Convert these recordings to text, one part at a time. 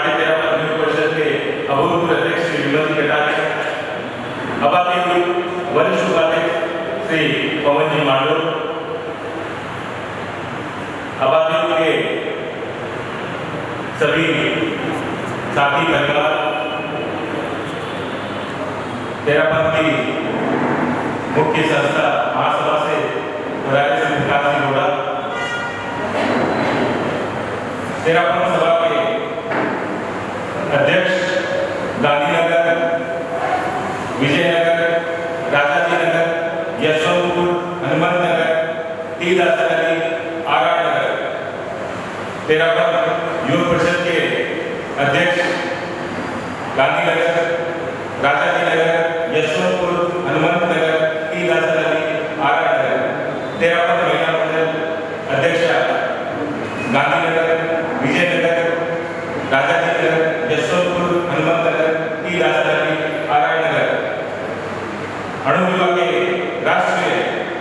Party तेरा परिषद के अभूतपूर्व अध्यक्ष श्री विमल कटारिया, अपाते वरिष्ठ उपाध्यक्ष श्री पवन जी मांडो, अपाते के सभी साथी परिवार, तेरा की मुख्य संस्था महासभा से राजस्थान विकास निगोड़ा, तेरा सभा के अध्यक्ष गांधीनगर, विजयनगर, राजाजीनगर, यशवंतपुर, हनुमत नगर, तीदासनगरी, आरआर नगर, तेरा युवा परिषद के अध्यक्ष गांधीनगर, राजाजीनगर, यशवंतपुर, हनुमत नगर, तीदासनगरी, आरआर नगर, तेरा महिला मंडल अध्यक्ष गांधीनगर, विजयनगर, राजाजीनगर, यशवंतपुर, हनुमत नगर, तीदासनगरी, आरआर नगर, अणु विभाग के राष्ट्रीय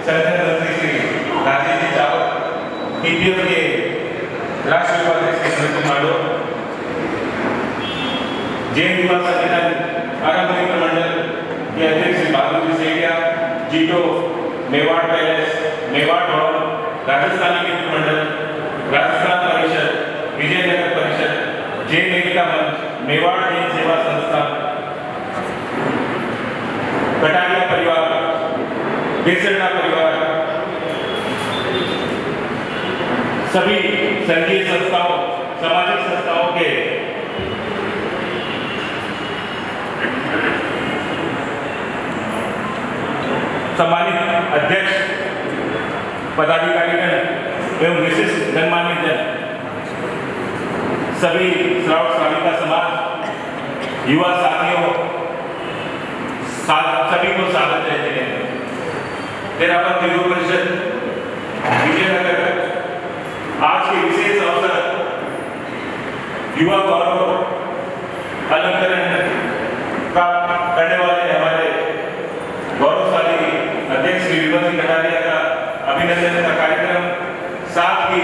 संगठन मंत्री श्री राजेश जी चावल, पीपीएफ के राष्ट्रीय उपाध्यक्ष श्री सुनील मांडो, जैन विभाग संगठन आरंभ मित्र मंडल के अध्यक्ष श्री बाबू जी सेठिया, जीटो, मेवाड़ पैलेस, मेवाड़ हॉल, राजस्थानी मित्र मंडल, राजस्थान परिषद, विजयनगर परिषद, जैन एकता मंच, मेवाड़ जैन सेवा संस्था, कटारिया परिवार, बेसरना परिवार, सभी संघीय संस्थाओं, सामाजिक संस्थाओं के सम्मानित अध्यक्ष, पदाधिकारीगण एवं विशिष्ट गणमान्य जन, सभी श्रावक श्राविका समाज, युवा साथियों, सभी को स्वागत है। तेरा युवा परिषद विजयनगर आज के विशेष अवसर युवा गौरव अलंकरण प्राप्त करने वाले हमारे गौरवशाली अध्यक्ष श्री विमल कटारिया का अभिनंदन का कार्यक्रम, साथ ही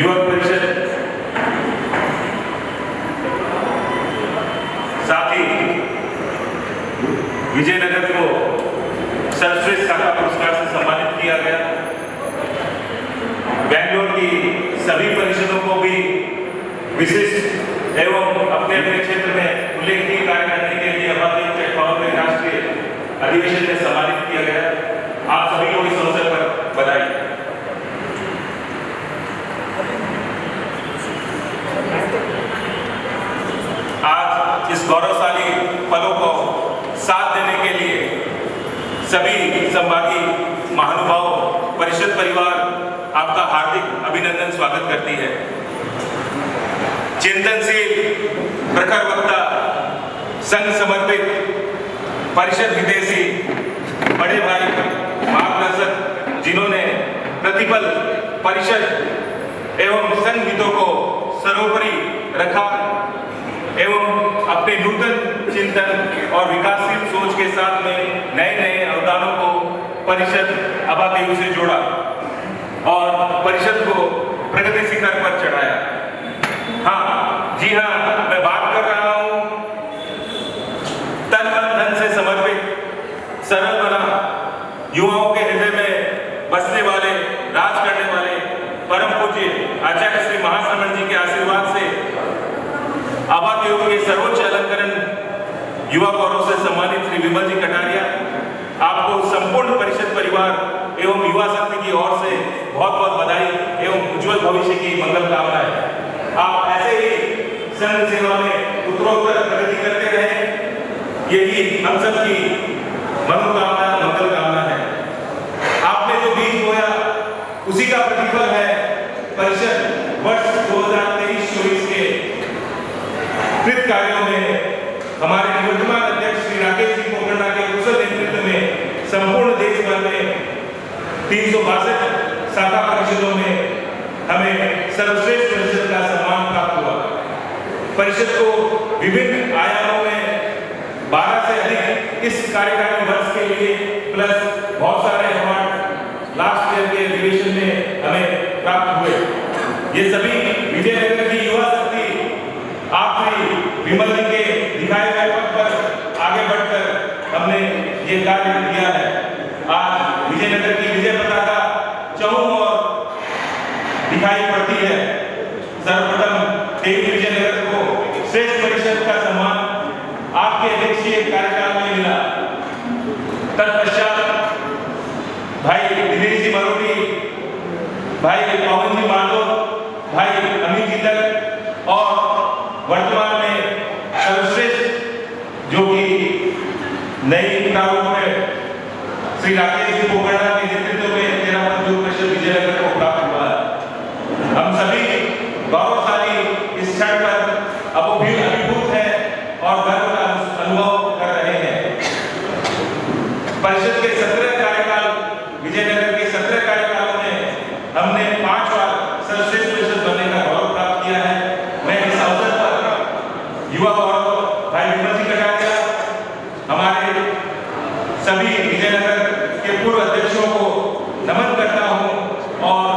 युवक परिषद, साथ ही विजयनगर को सर्वश्रेष्ठ शाखा पुरस्कार से सम्मानित किया गया। बेंगलोर की सभी परिषदों को भी विशिष्ट एवं अपने अपने क्षेत्र में उल्लेखनीय कार्य करने के लिए में राष्ट्रीय अधिवेशन में सम्मानित किया गया। आप सभी को इस अवसर पर बधाई। आज इस गौरवशाली पलों को साथ देने के लिए सभी संभागी महानुभाव, परिषद परिवार आपका हार्दिक अभिनंदन स्वागत करती है। चिंतनशील, प्रखर वक्ता, संघ समर्पित, परिषद हितैषी, बड़े भाई, मार्गदर्शक, जिन्होंने प्रतिपल परिषद एवं संघ हितों को सर्वोपरि रखा एवं अपने नूतन चिंतन और विकासशील सोच के साथ में नए नए अवदानों को परिषद अभादेव से जोड़ा और परिषद को प्रगति शिखर पर चढ़ाया। हाँ, जी हाँ, मैं बात कर रहा हूं तन मन धन से समर्पित, सरल बना, युवाओं के हृदय में बसने वाले, राज करने वाले परम पूज्य आचार्य श्री महाश्रमण जी के आशीर्वाद से आबादेव के सर्वोच्च अलंकरण युवा गौरव से सम्मानित श्री विमल जी कटारिया, आपको संपूर्ण परिषद परिवार एवं युवा शक्ति की ओर से बहुत बहुत बधाई एवं उज्जवल भविष्य की मंगल कामनाएं। आप ऐसे ही संघ सेवा में उत्तरोत्तर प्रगति करते रहें, यही हम सब की मनोकामना, मंगल कामना है। आपने जो बीज बोया उसी का प्रतिफल है परिषद वर्ष 2023-24 के कृत कार्यों में हमारे निवर्तमान अध्यक्ष श्री राकेश जी पोखरना के कुशल नेतृत्व में संपूर्ण देश भर में 362 शाखा परिषदों में हमें सर्वश्रेष्ठ परिषद का सम्मान प्राप्त हुआ। परिषद को विभिन्न आयामों में 12 से अधिक इस कार्यकाल वर्ष के लिए प्लस बहुत सारे अवार्ड लास्ट ईयर के अधिवेशन में हमें प्राप्त हुए। ये सभी विजयनगर की युवा शक्ति विमल जी के दिखाए गए पथ पर आगे बढ़कर हमने ये कार्य किया है। आज विजयनगर की विजय पताका चौं ओर दिखाई पड़ती है। सर्वप्रथम देवी विजयनगर को श्रेष्ठ परिषद का सम्मान आपके अध्यक्षीय कार्यकाल में मिला। तत्पश्चात भाई दिनेश जी मरोटी, भाई पवन जी मांडो, भाई अमित जी तक और वर्तमान में सर्वश्रेष्ठ जो कि नई प्रारूप में श्री राकेश जी पोखरणा के नेतृत्व में 13% विजयनगर को प्राप्त हुआ है। हम सभी गौरवशाली इस क्षण पर अभिभूत है और गर्व का अनुभव कर रहे हैं। परिषद के 17 कार्यकाल, विजयनगर के 17 कार्यकालों में हमने 5 बार सर्वश्रेष्ठ परिषद बनने का गौरव प्राप्त किया है। मैं इस अवसर पर युवा गौरव भाई विमल जी कटारिया, हमारे सभी विजयनगर के पूर्व अध्यक्षों को नमन करता हूं और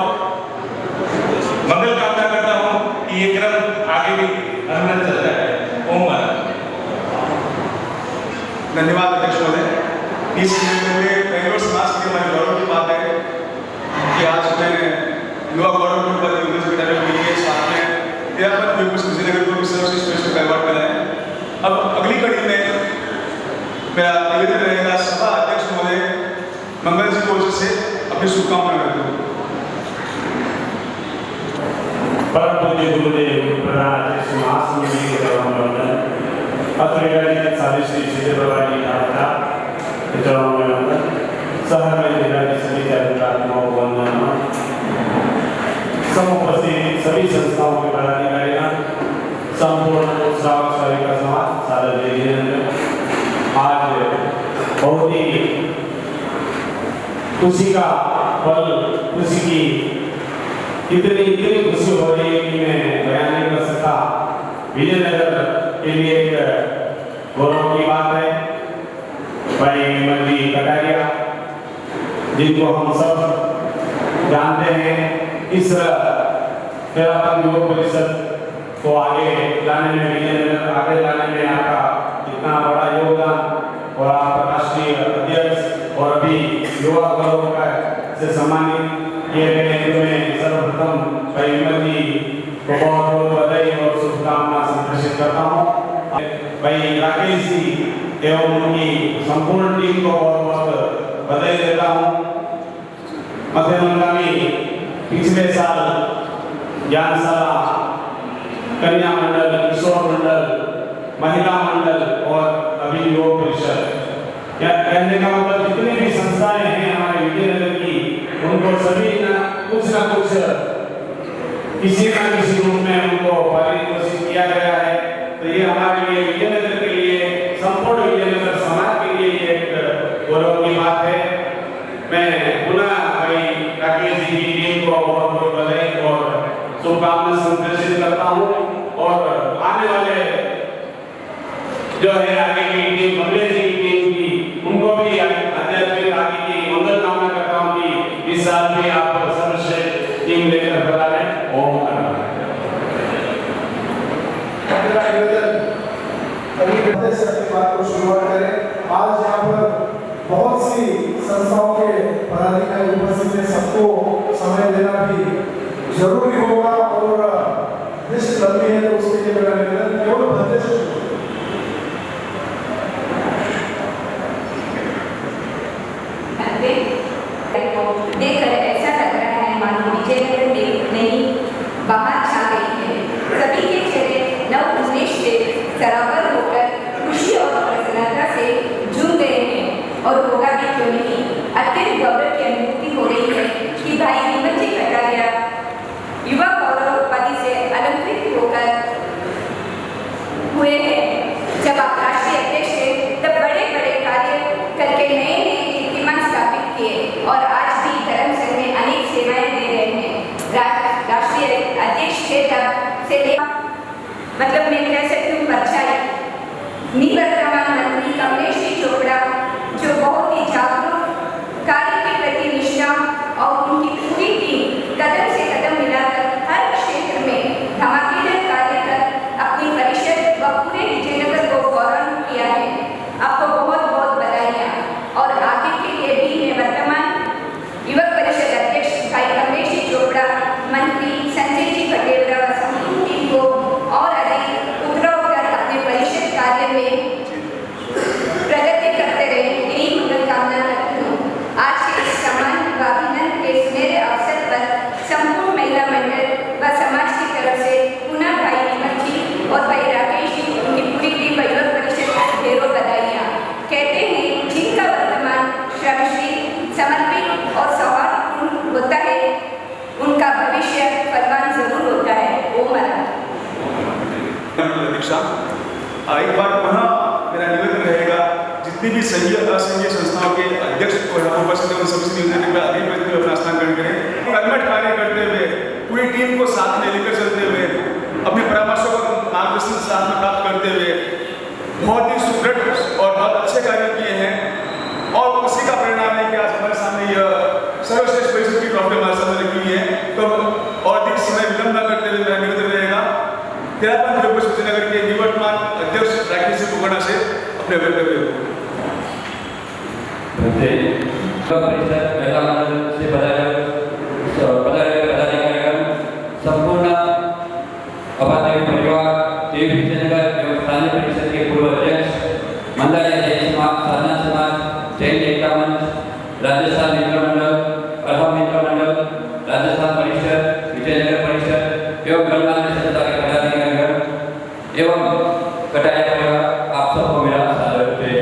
मंगल कामना करता हूं कि ये क्रम आगे भी अनंत चलता है। ओम धन्यवाद अध्यक्ष महोदय। इस बेंगलोर समाज के हमारे गौरव की बात है कि आज मैंने युवा गौरव के साथ में विजयनगर को भी सर्वश्रेष्ठ परिषद का अवार्ड मिला है। अब अगली कड़ी में मेरा निवेदन रहेगा सभा अध्यक्ष महोदय मंगल जी को से अपनी शुभकामनाएं करते हुए। परम पूज्य गुरुदेव प्रधान महासमिति के वंदन अत्रेय सावित्री श्री प्रभारी दाता चरणों में वंदन शहर में जिला की सभी अधिकारियों को वंदन। समुपस्थित सभी संस्थाओं के पदाधिकारीगण, संपूर्ण श्रावक सेविका समाज, सादर विजयनगर, आज बहुत ही खुशी का पल, खुशी की इतनी खुशी हो रही है कि मैं बयान नहीं कर सकता। विजयनगर के लिए एक गौरव की बात है। भाई विमल जी कटारिया, जिनको हम सब जानते हैं, इस 13 युवा परिषद को आगे लाने में, विजयनगर आगे लाने में आपका इतना बड़ा योगदान और आपका राष्ट्रीय अध्यक्ष और अभी युवा गौरव का से सम्मानित किए गए में सर्वप्रथम भाई विमल जी को बहुत बहुत बधाई और शुभकामना संप्रेषित करता हूँ। भाई राकेश जी एवं उनकी संपूर्ण टीम को बहुत बहुत बधाई देता हूँ। मध्यमगामी पिछले साल ज्ञानशाला, कन्या मंडल, किशोर मंडल, महिला मंडल और अभी युवा परिषद, कहने का मतलब जितनी भी संस्थाएं हैं हमारे विजयनगर की, उनको सभी कुछ ना कुछ किसी न किसी रूप में उनको पारितोषिक किया गया है। तो ये हमारे लिए, विजयनगर के लिए, संपूर्ण विजयनगर समाज के लिए एक गौरव की बात है। मैं पुनः भाई राकेश जी की टीम को बहुत बहुत बधाई और शुभकामना संप्रेषित करता हूँ और आने वाले जो है आगे की टीम, मंगलेश जी की टीम की, उनको भी आध्यात्मिक आगे की मंगल कामना करता हूँ कि इस साल भी आप सर्वश्रेष्ठ टीम लेकर बता रहे। ओम बात को शुरुआत करें। आज यहाँ पर बहुत सी संस्थाओं के पदाधिकारी उपस्थित हैं, सबको समय देना भी जरूरी होगा और लिस्ट लंबी है तो उसके लिए मेरा निवेदन केवल देखकर ऐसा लग रहा है मानो विजयनगर में नई बाहर छा गई है। सभी के चेहरे नव उन्मेष से सराबर होकर खुशी और प्रसन्नता से झूम गए हैं और होगा भी क्यों नहीं। अत्यंत गौरव की अनुभूति हो रही है कि भाई विमल जी कटारिया युवा गौरव उपाधि से अलंकृत होकर हुए हैं। जब आप राष्ट्रीय अध्यक्ष थे तब बड़े बड़े कार्य करके नए नए कीर्तिमान स्थापित किए और आज भी धर्म संघ में अनेक सेवाएं दे रहे हैं। राष्ट्रीय अध्यक्ष थे तब से मतलब मैं कह सकती हूँ परछाई निवर्तमान मंत्री कमलेश जी चोपड़ा, जो बहुत ही जागरूक, कार्य के प्रति निष्ठा और उनकी पूरी टीम कदम से कदम मिलाकर हर क्षेत्र में धमाकेदार कार्य कर अपनी परिषद व पूरे एक बार पुनः मेरा निवेदन रहेगा, जितनी भी संघीय असंघीय संस्थाओं के अध्यक्ष को यहाँ उपस्थित हैं, उन सभी से निवेदन है अधिक व्यक्ति अपना स्थान ग्रहण करें। कर्मठ कार्य करते हुए पूरी टीम को साथ में लेकर चलते हुए अपने परामर्शों का मार्गदर्शन साथ में प्राप्त करते हुए बहुत ही सुदृढ़ और बहुत अच्छे कार्य किए हैं और उसी का परिणाम है कि आज हमारे सामने यह सर्वश्रेष्ठ परिषद की ट्रॉफी हमारे सामने रखी हुई है। तो और अधिक समय विलंब न करते हुए मेरा निवेदन रहेगा, तेरापन विजयनगर के निवर्तमान अध्यक्ष राकेश सिंह कुमार से अपने वक्तव्य संपूर्ण अभादेवी परिवार देव विजयनगर एवं स्थानीय परिषद के पूर्व अध्यक्ष मंदालय जैन समाज, साधना समाज, जैन एकता मंच, राजस्थान मित्र मंडल, अरहम मित्र मंडल, राजस्थान परिषद, विजयनगर परिषद एवं गणमान्य संस्था के पदाधिकारीगण एवं कटारिया परिवार, आप सबको मेरा सादर जय।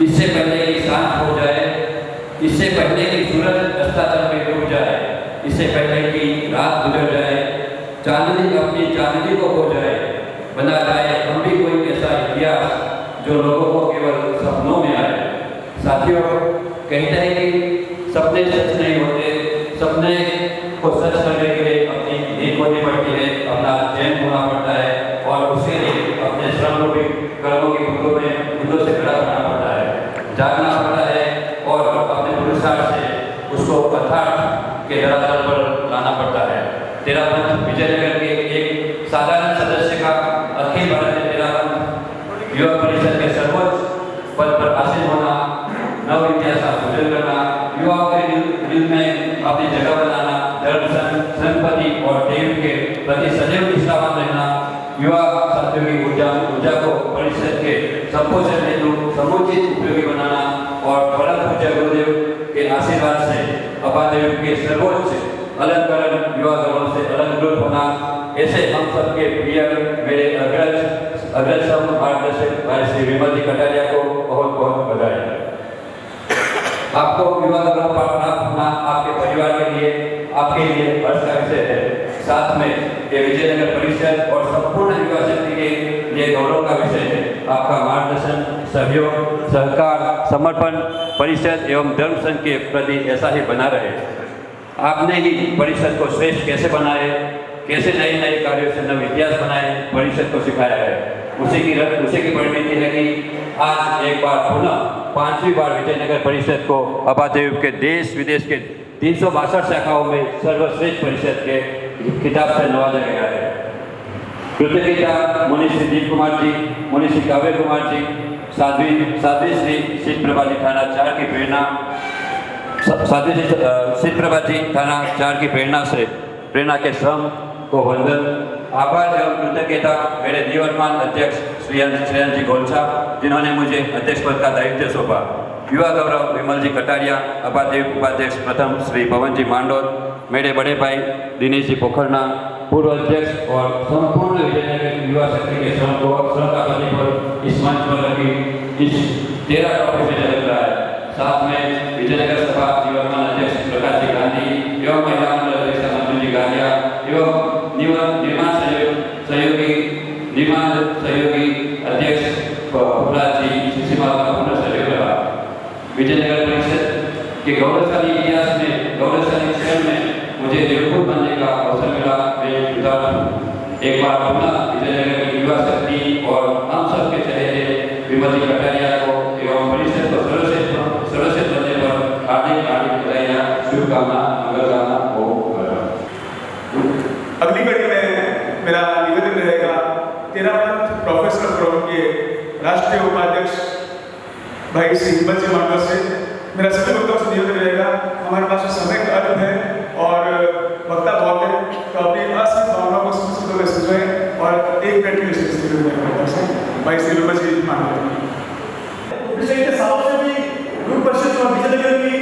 इससे पहले कि शांत हो जाए, इससे पहले कि सूरज अस्ताचल में डूब जाए, इससे पहले कि रात गुजर जाए, चांदनी अपनी चांदनी को खो जाए, बना जाए हम भी कोई ऐसा इतिहास जो लोगों को केवल सपनों में आए। साथियों, कहते हैं कि सपने सच नहीं होते, सपने को सच करने के लिए अपनी नींद खोनी पड़ती है, अपना चैन होना पड़ता है और उसके लिए अपने श्रम रूपी कर्मों की बूंदों से खड़ा करना पड़ता है, जागना पड़ता है और अपने पुरुषार्थ से उसको पथार्थ के धरातल पर लाना पड़ता है। तेरापंथ विजयनगर के एक साधारण सदस्य का अखिल भारतीय तेरापंथ युवा परिषद के सर्वोच्च पद पर हासिल होना, नव इतिहास सृजन करना, युवाओं के दिल में अपनी जगह बनाना, धर्म संपत्ति और देव के प्रति सदैव निष्ठावान रहना, युवा साथियों की ऊर्जा को परिषद के संपोषण हेतु समुचित उपयोगी बनाना और परम पूज्य गुरुदेव के आशीर्वाद से अपादेव के सर्वोच्च अलंकरण युवा गणों से अलंकृत होना, ऐसे हम सबके प्रिय मेरे अग्रज मार्गदर्शक भाई श्री विमल जी कटारिया को बहुत बहुत बधाई। आपको युवा गणों पर प्राप्त होना आपके परिवार के लिए, आपके लिए हर्ष का विषय है। साथ में ये विजयनगर परिषद और संपूर्ण युवा शक्ति के लिए गौरव का विषय है। आपका मार्गदर्शन, सहयोग, सहकार, समर्पण परिषद एवं धर्म संघ के प्रति ऐसा ही बना रहे। आपने ही परिषद को श्रेष्ठ कैसे बनाए, कैसे नए नए कार्यों से नव इतिहास बनाए, परिषद को सिखाया है। उसी की परिणति है कि आज एक बार पुनः 5वीं बार विजयनगर परिषद को अपादेव के देश विदेश के 362 शाखाओं में सर्वश्रेष्ठ परिषद के खिताब से नवाजा गया है। कृतज्ञता मुनि श्री दीप कुमार जी, मुनि श्री काव्य कुमार जी, साध्वी श्री सिद्ध प्रभा जी थाना 4 की प्रेरणा, साध्वी श्री सिद्ध प्रभा जी थाना 4 की प्रेरणा के श्रम को वंदन। आभार एवं कृतज्ञता मेरे निवर्तमान अध्यक्ष श्रेयन जी गोलछा, जिन्होंने मुझे अध्यक्ष पद का दायित्व सौंपा। युवा गौरव विमल जी कटारिया, अपादेव उपाध्यक्ष प्रथम श्री पवन जी मांडोर, मेरे बड़े भाई दिनेश जी पोखरना, पूर्व अध्यक्ष और संपूर्ण विजयनगर की युवा शक्ति के श्रम का प्रतिफल इस मंच पर रखी इस 13 ट्रॉफी में झलक रहा है। साथ में विजयनगर सभा निवर्तमान अध्यक्ष प्रकाश जी गांधी एवं महिला मंडल अध्यक्ष मंजू जी गालिया एवं निर्माण सहयोगी अध्यक्ष प्रहलाद जी सुशीमा का पूर्ण सहयोग रहा। विजयनगर परिषद के गौरवशाली इतिहास में, गौरवशाली क्षण में मुझे देवभूत बनने का अवसर मिला। मैं कृतज्ञ हूं। एक बार पुनः विजयनगर की युवा शक्ति और हम सब के चहेते विमल जी कटारिया को एवं परिषद को सर्वश्रेष्ठ बनने पर हार्दिक बधाइयाँ, शुभकामना, मंगलकामना हो। अगली कड़ी में मेरा निवेदन रहेगा, तेरापंथ प्रोफेशनल फोरम के राष्ट्रीय उपाध्यक्ष भाई श्री विमल जी मांडोर से मेरा सभी वक्ताओं से निवेदन रहेगा। हमारे पास समय का अर्थ है और वक्ता बहुत है, तो अपनी असीमित भावनाओं को समझते हुए समझें और एक मिनट के लिए भाई श्री विमल जी मांडोर। पिछले सालों से भी ग्रुप परिषद और विजयनगर की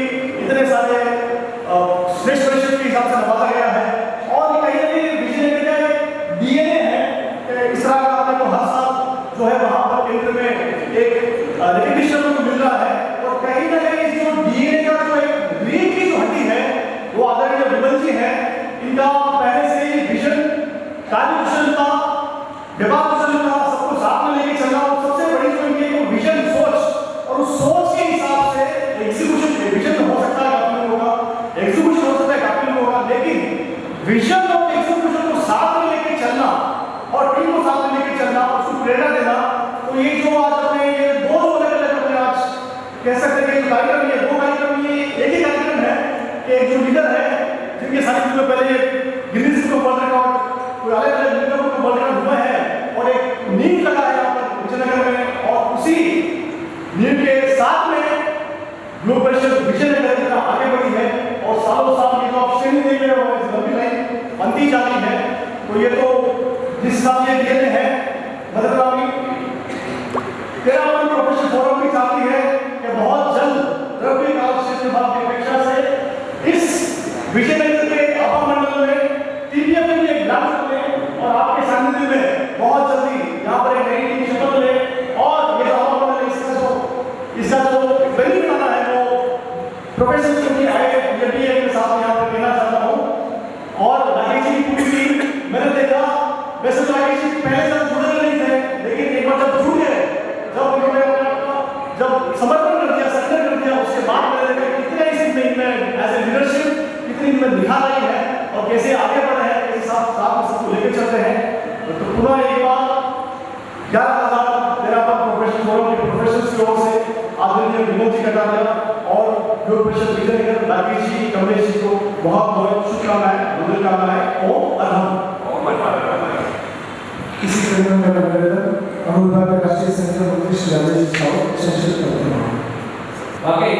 इतने सारे श्रेष्ठ परिषद के हिसाब से नवाजा गया है और कहीं ना कहीं विजयनगर का डीएनए है। इस तरह का आपको हर साल जो है वहाँ पर केंद्र में एक रिकग्निशन को मिल रहा है और कहीं ना कहीं जो डीएनए का जो एक रीढ़ की जो हड्डी है वो आदरणीय विमल जी है। इनका पहले से ही विजन, कार्यकुशलता, डिपार्टमेंट चलना, सबको साथ में लेके चलना, और सबसे बड़ी जो इनकी एक विजन सोच, और उस सोच के हिसाब से एग्जीक्यूशन, विजन हो सकता है काफी लोगों का, एग्जीक्यूशन हो सकता है काफी लोगों का, लेकिन विजन और एग्जीक्यूशन को साथ में लेके चलना और टीम को साथ में लेके चलना, उसको प्रेरणा देना। तो ये जो आज अपने ये दो अलग-अलग अपने आज कह सकते हैं कि कार्यक्रम, ये दो कार्यक्रम, ये एक ही कार्यक्रम है कि एक जो लीडर है जिनके सारी चीजों पहले Guinness book of world record, कोई अलग-अलग लीडर को वर्ल्ड रिकॉर्ड हुआ है, और एक नींव लगा है यहाँ पर विजयनगर में, और उसी नींव के साथ में ग्लोबल परिषद विजयनगर जितना आगे बढ़ी है, और सालों साल ये जो आप श्रेणी देख रहे हो, इस लंबी लाइन बनती जा रही है। तो ये तो जिस हिसाब से ये है मदद रामी 13वां प्रोफेशनल फोरम भी चाहती है कि बहुत जल्द द्रव्य काल क्षेत्र विभाग की अपेक्षा से इस विजयनगर के आभा मंडल में टीडीएफ के लिए ग्रांट ले, और आपके सानिध्य में बहुत जल्दी यहाँ पर एक नई टीम शपथ ले, और ये आभा मंडल इसका जो बेनिफिट आना है वो प्रोफेशनल के लिए आए बीएडीए के साथ यहाँ पर देना चाहता हूँ। और राकेश जी की पूरी टीम मैंने देखा, वैसे तो राकेश जी पहले से जुड़े नहीं थे, लेकिन एक बार जब जुड़ गए, जब उन्होंने जब समर्पण कर दिया, सरेंडर कर दिया, उसके बाद मैंने देखा कितने इसमें एज ए लीडरशिप कितनी इनमें निखार आई है, और कैसे आगे बढ़े हैं, कैसे साथ में सबको लेकर चलते हैं। तो पुनः एक बार 11,000 प्रोफेशनल फोरम के प्रोफेशनल्स की ओर से आदरणीय विनोद जी कटारिया और ग्लोबल परिषद विजयनगर राकेश जी, कमलेश जी को बहुत बहुत शुभकामनाएं, मंगलकामनाएं। ओम अरहम। इसी कार्यक्रम का निवेदन अनुराग राष्ट्रीय संगठन मंत्री श्री राजेश साहब संक्षिप्त करते हैं। वाकई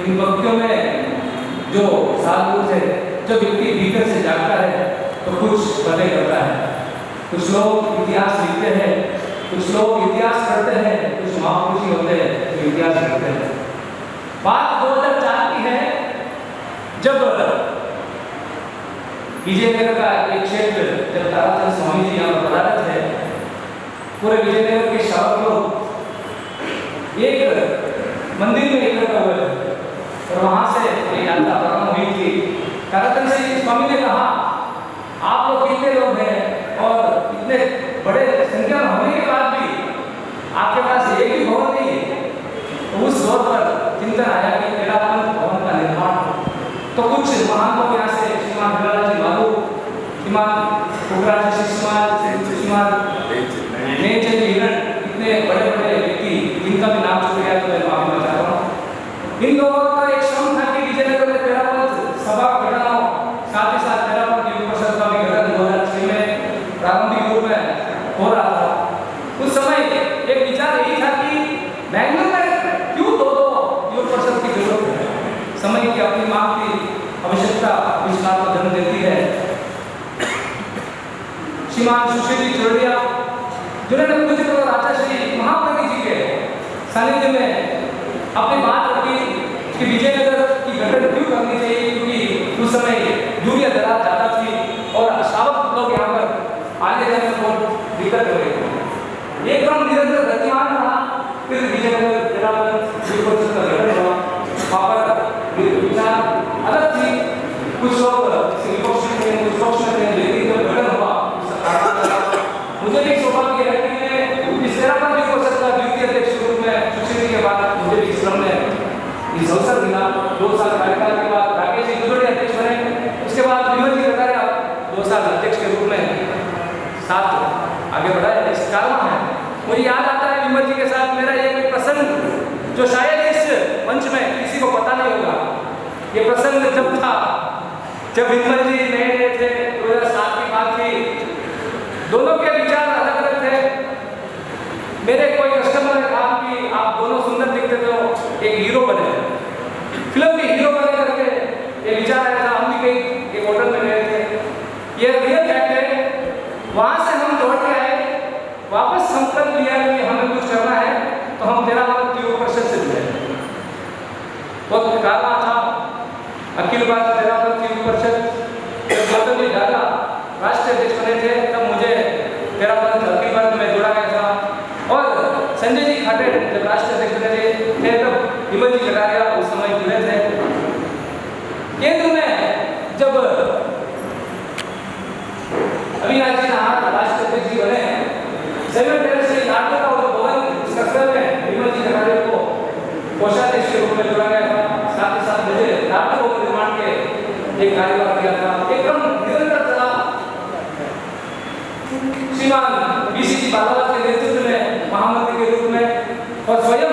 इन पंक्तियों में जो साधु है, जो व्यक्ति भीतर से जागता है तो कुछ बातें करता है। कुछ लोग इतिहास लिखते हैं, कुछ लोग इतिहास करते हैं, कुछ महापुरुष होते हैं जो इतिहास लिखते हैं। बात 2004 की है, जब विजयनगर का एक क्षेत्र, जब ताराचंद स्वामी जी यहाँ पर पधारे थे, पूरे विजयनगर के श्रावक लोग एक मंदिर में इकट्ठा हुए और वहां से एक यात्रा प्रारंभ हुई थी। ताराचंद स्वामी ने कहा, आप लोग कितने लोग हैं और इतने बड़े संख्या में होने के बाद भी आपके पास एक भी भवन नहीं है। तो उस दौर पर चिंतन आया कि तेरापन भवन का निर्माण। तो कुछ महान लोग यहाँ से श्रीमान हिलाल जी बाबू, श्रीमान पोखराज जी, श्रीमान नेचर जी हिरण, इतने बड़े बड़े व्यक्ति जिनका भी नाम छूट गया तो मैं माफी चाहता हूँ। इन लोगों का एक श्रम था कि विजयनगर में तेरापन सभा का गठन हो, साथ ही साथ तेरापन युवा परिषद का भी गठन 2006 में प्रारंभिक रूप में हो रहा था। उस समय एक विचार यही था कि बैंगलोर में क्यों दो युवा परिषद की जरूरत है। समय की अपनी मांग की आवश्यकता विस्तार को जन्म देती है। श्रीमान सुशील जी चौड़िया, जिन्होंने पूज्य राजा श्री महाप्रभु जी के सानिध्य में अपनी बात रखी कि विजयनगर की गठन क्यों करनी चाहिए, क्योंकि उस समय दूरियां दराज ज्यादा थी और श्रावक लोग यहाँ पर आगे जाने में बहुत दिक्कत हो रही थी। एक क्रम निरंतर गतिमान रहा, फिर विजयनगर का गठन हुआ। वहाँ पर विचार अलग थी, कुछ लोग विपक्ष में थे, कुछ पक्ष में थे, लेकिन जब गठन हुआ मुझे भी सौभाग्य है कि इस तेरापन परिषद का द्वितीय अध्यक्ष के रूप में सुशील के बाद मुझे भी श्रम ने इस अवसर मिला। 2 साल कार्यकाल के बाद राकेश जी दुबड़े अध्यक्ष बने, उसके बाद विनोद जी कटारिया 2 साल अध्यक्ष के रूप में साथ आगे बढ़ाया। इस कारण है मुझे याद आता है विमल जी के साथ मेरा एक प्रसंग जो शायद इस मंच में किसी को पता नहीं होगा। ये प्रसंग जब था, जब विमल जी नए थे, 2007 की बात थी, दोनों के विचार अलग अलग थे। मेरे कोई कस्टमर ने कहा कि आप दोनों सुंदर दिखते थे, एक हीरो बने, फिल्म के हीरो बने करके ये विचार आया था। हम भी कहीं एक होटल में गए थे, ये रियल फैक्ट है। वहां से हम लौट के आए, वापस संकल्प लिया कि हमें कुछ करना है, तो हम तेरापन युवा परिषद से जुड़े। बहुत कारण था, अखिल भारतीय तेरापन युवा परिषद जब गौतम जी ढाका राष्ट्रीय अध्यक्ष बने थे, तब मुझे तेरापन अखिल भारत में जोड़ा गया था। और संजय जी खाटे जब राष्ट्रीय अध्यक्ष बने थे, तब विमल जी कटारिया उस समय जुड़े थे। केंद्र में जब अविनाश जी राष्ट्रीय अध्यक्ष जी बने, साइमल्टेनियसली नाटक का वो भवन इस कस्बे में विमल जी कटारिया को कोषाध्यक्ष के रूप में जोड़ा गया था। साथ ही साथ मुझे नाटकों के निर्माण के एक कार्यभार किया था। एकदम निरंतर चला। श्रीमान बीसीजी बालावत के नेतृत्व में महामंत्री के रूप में और स्वयं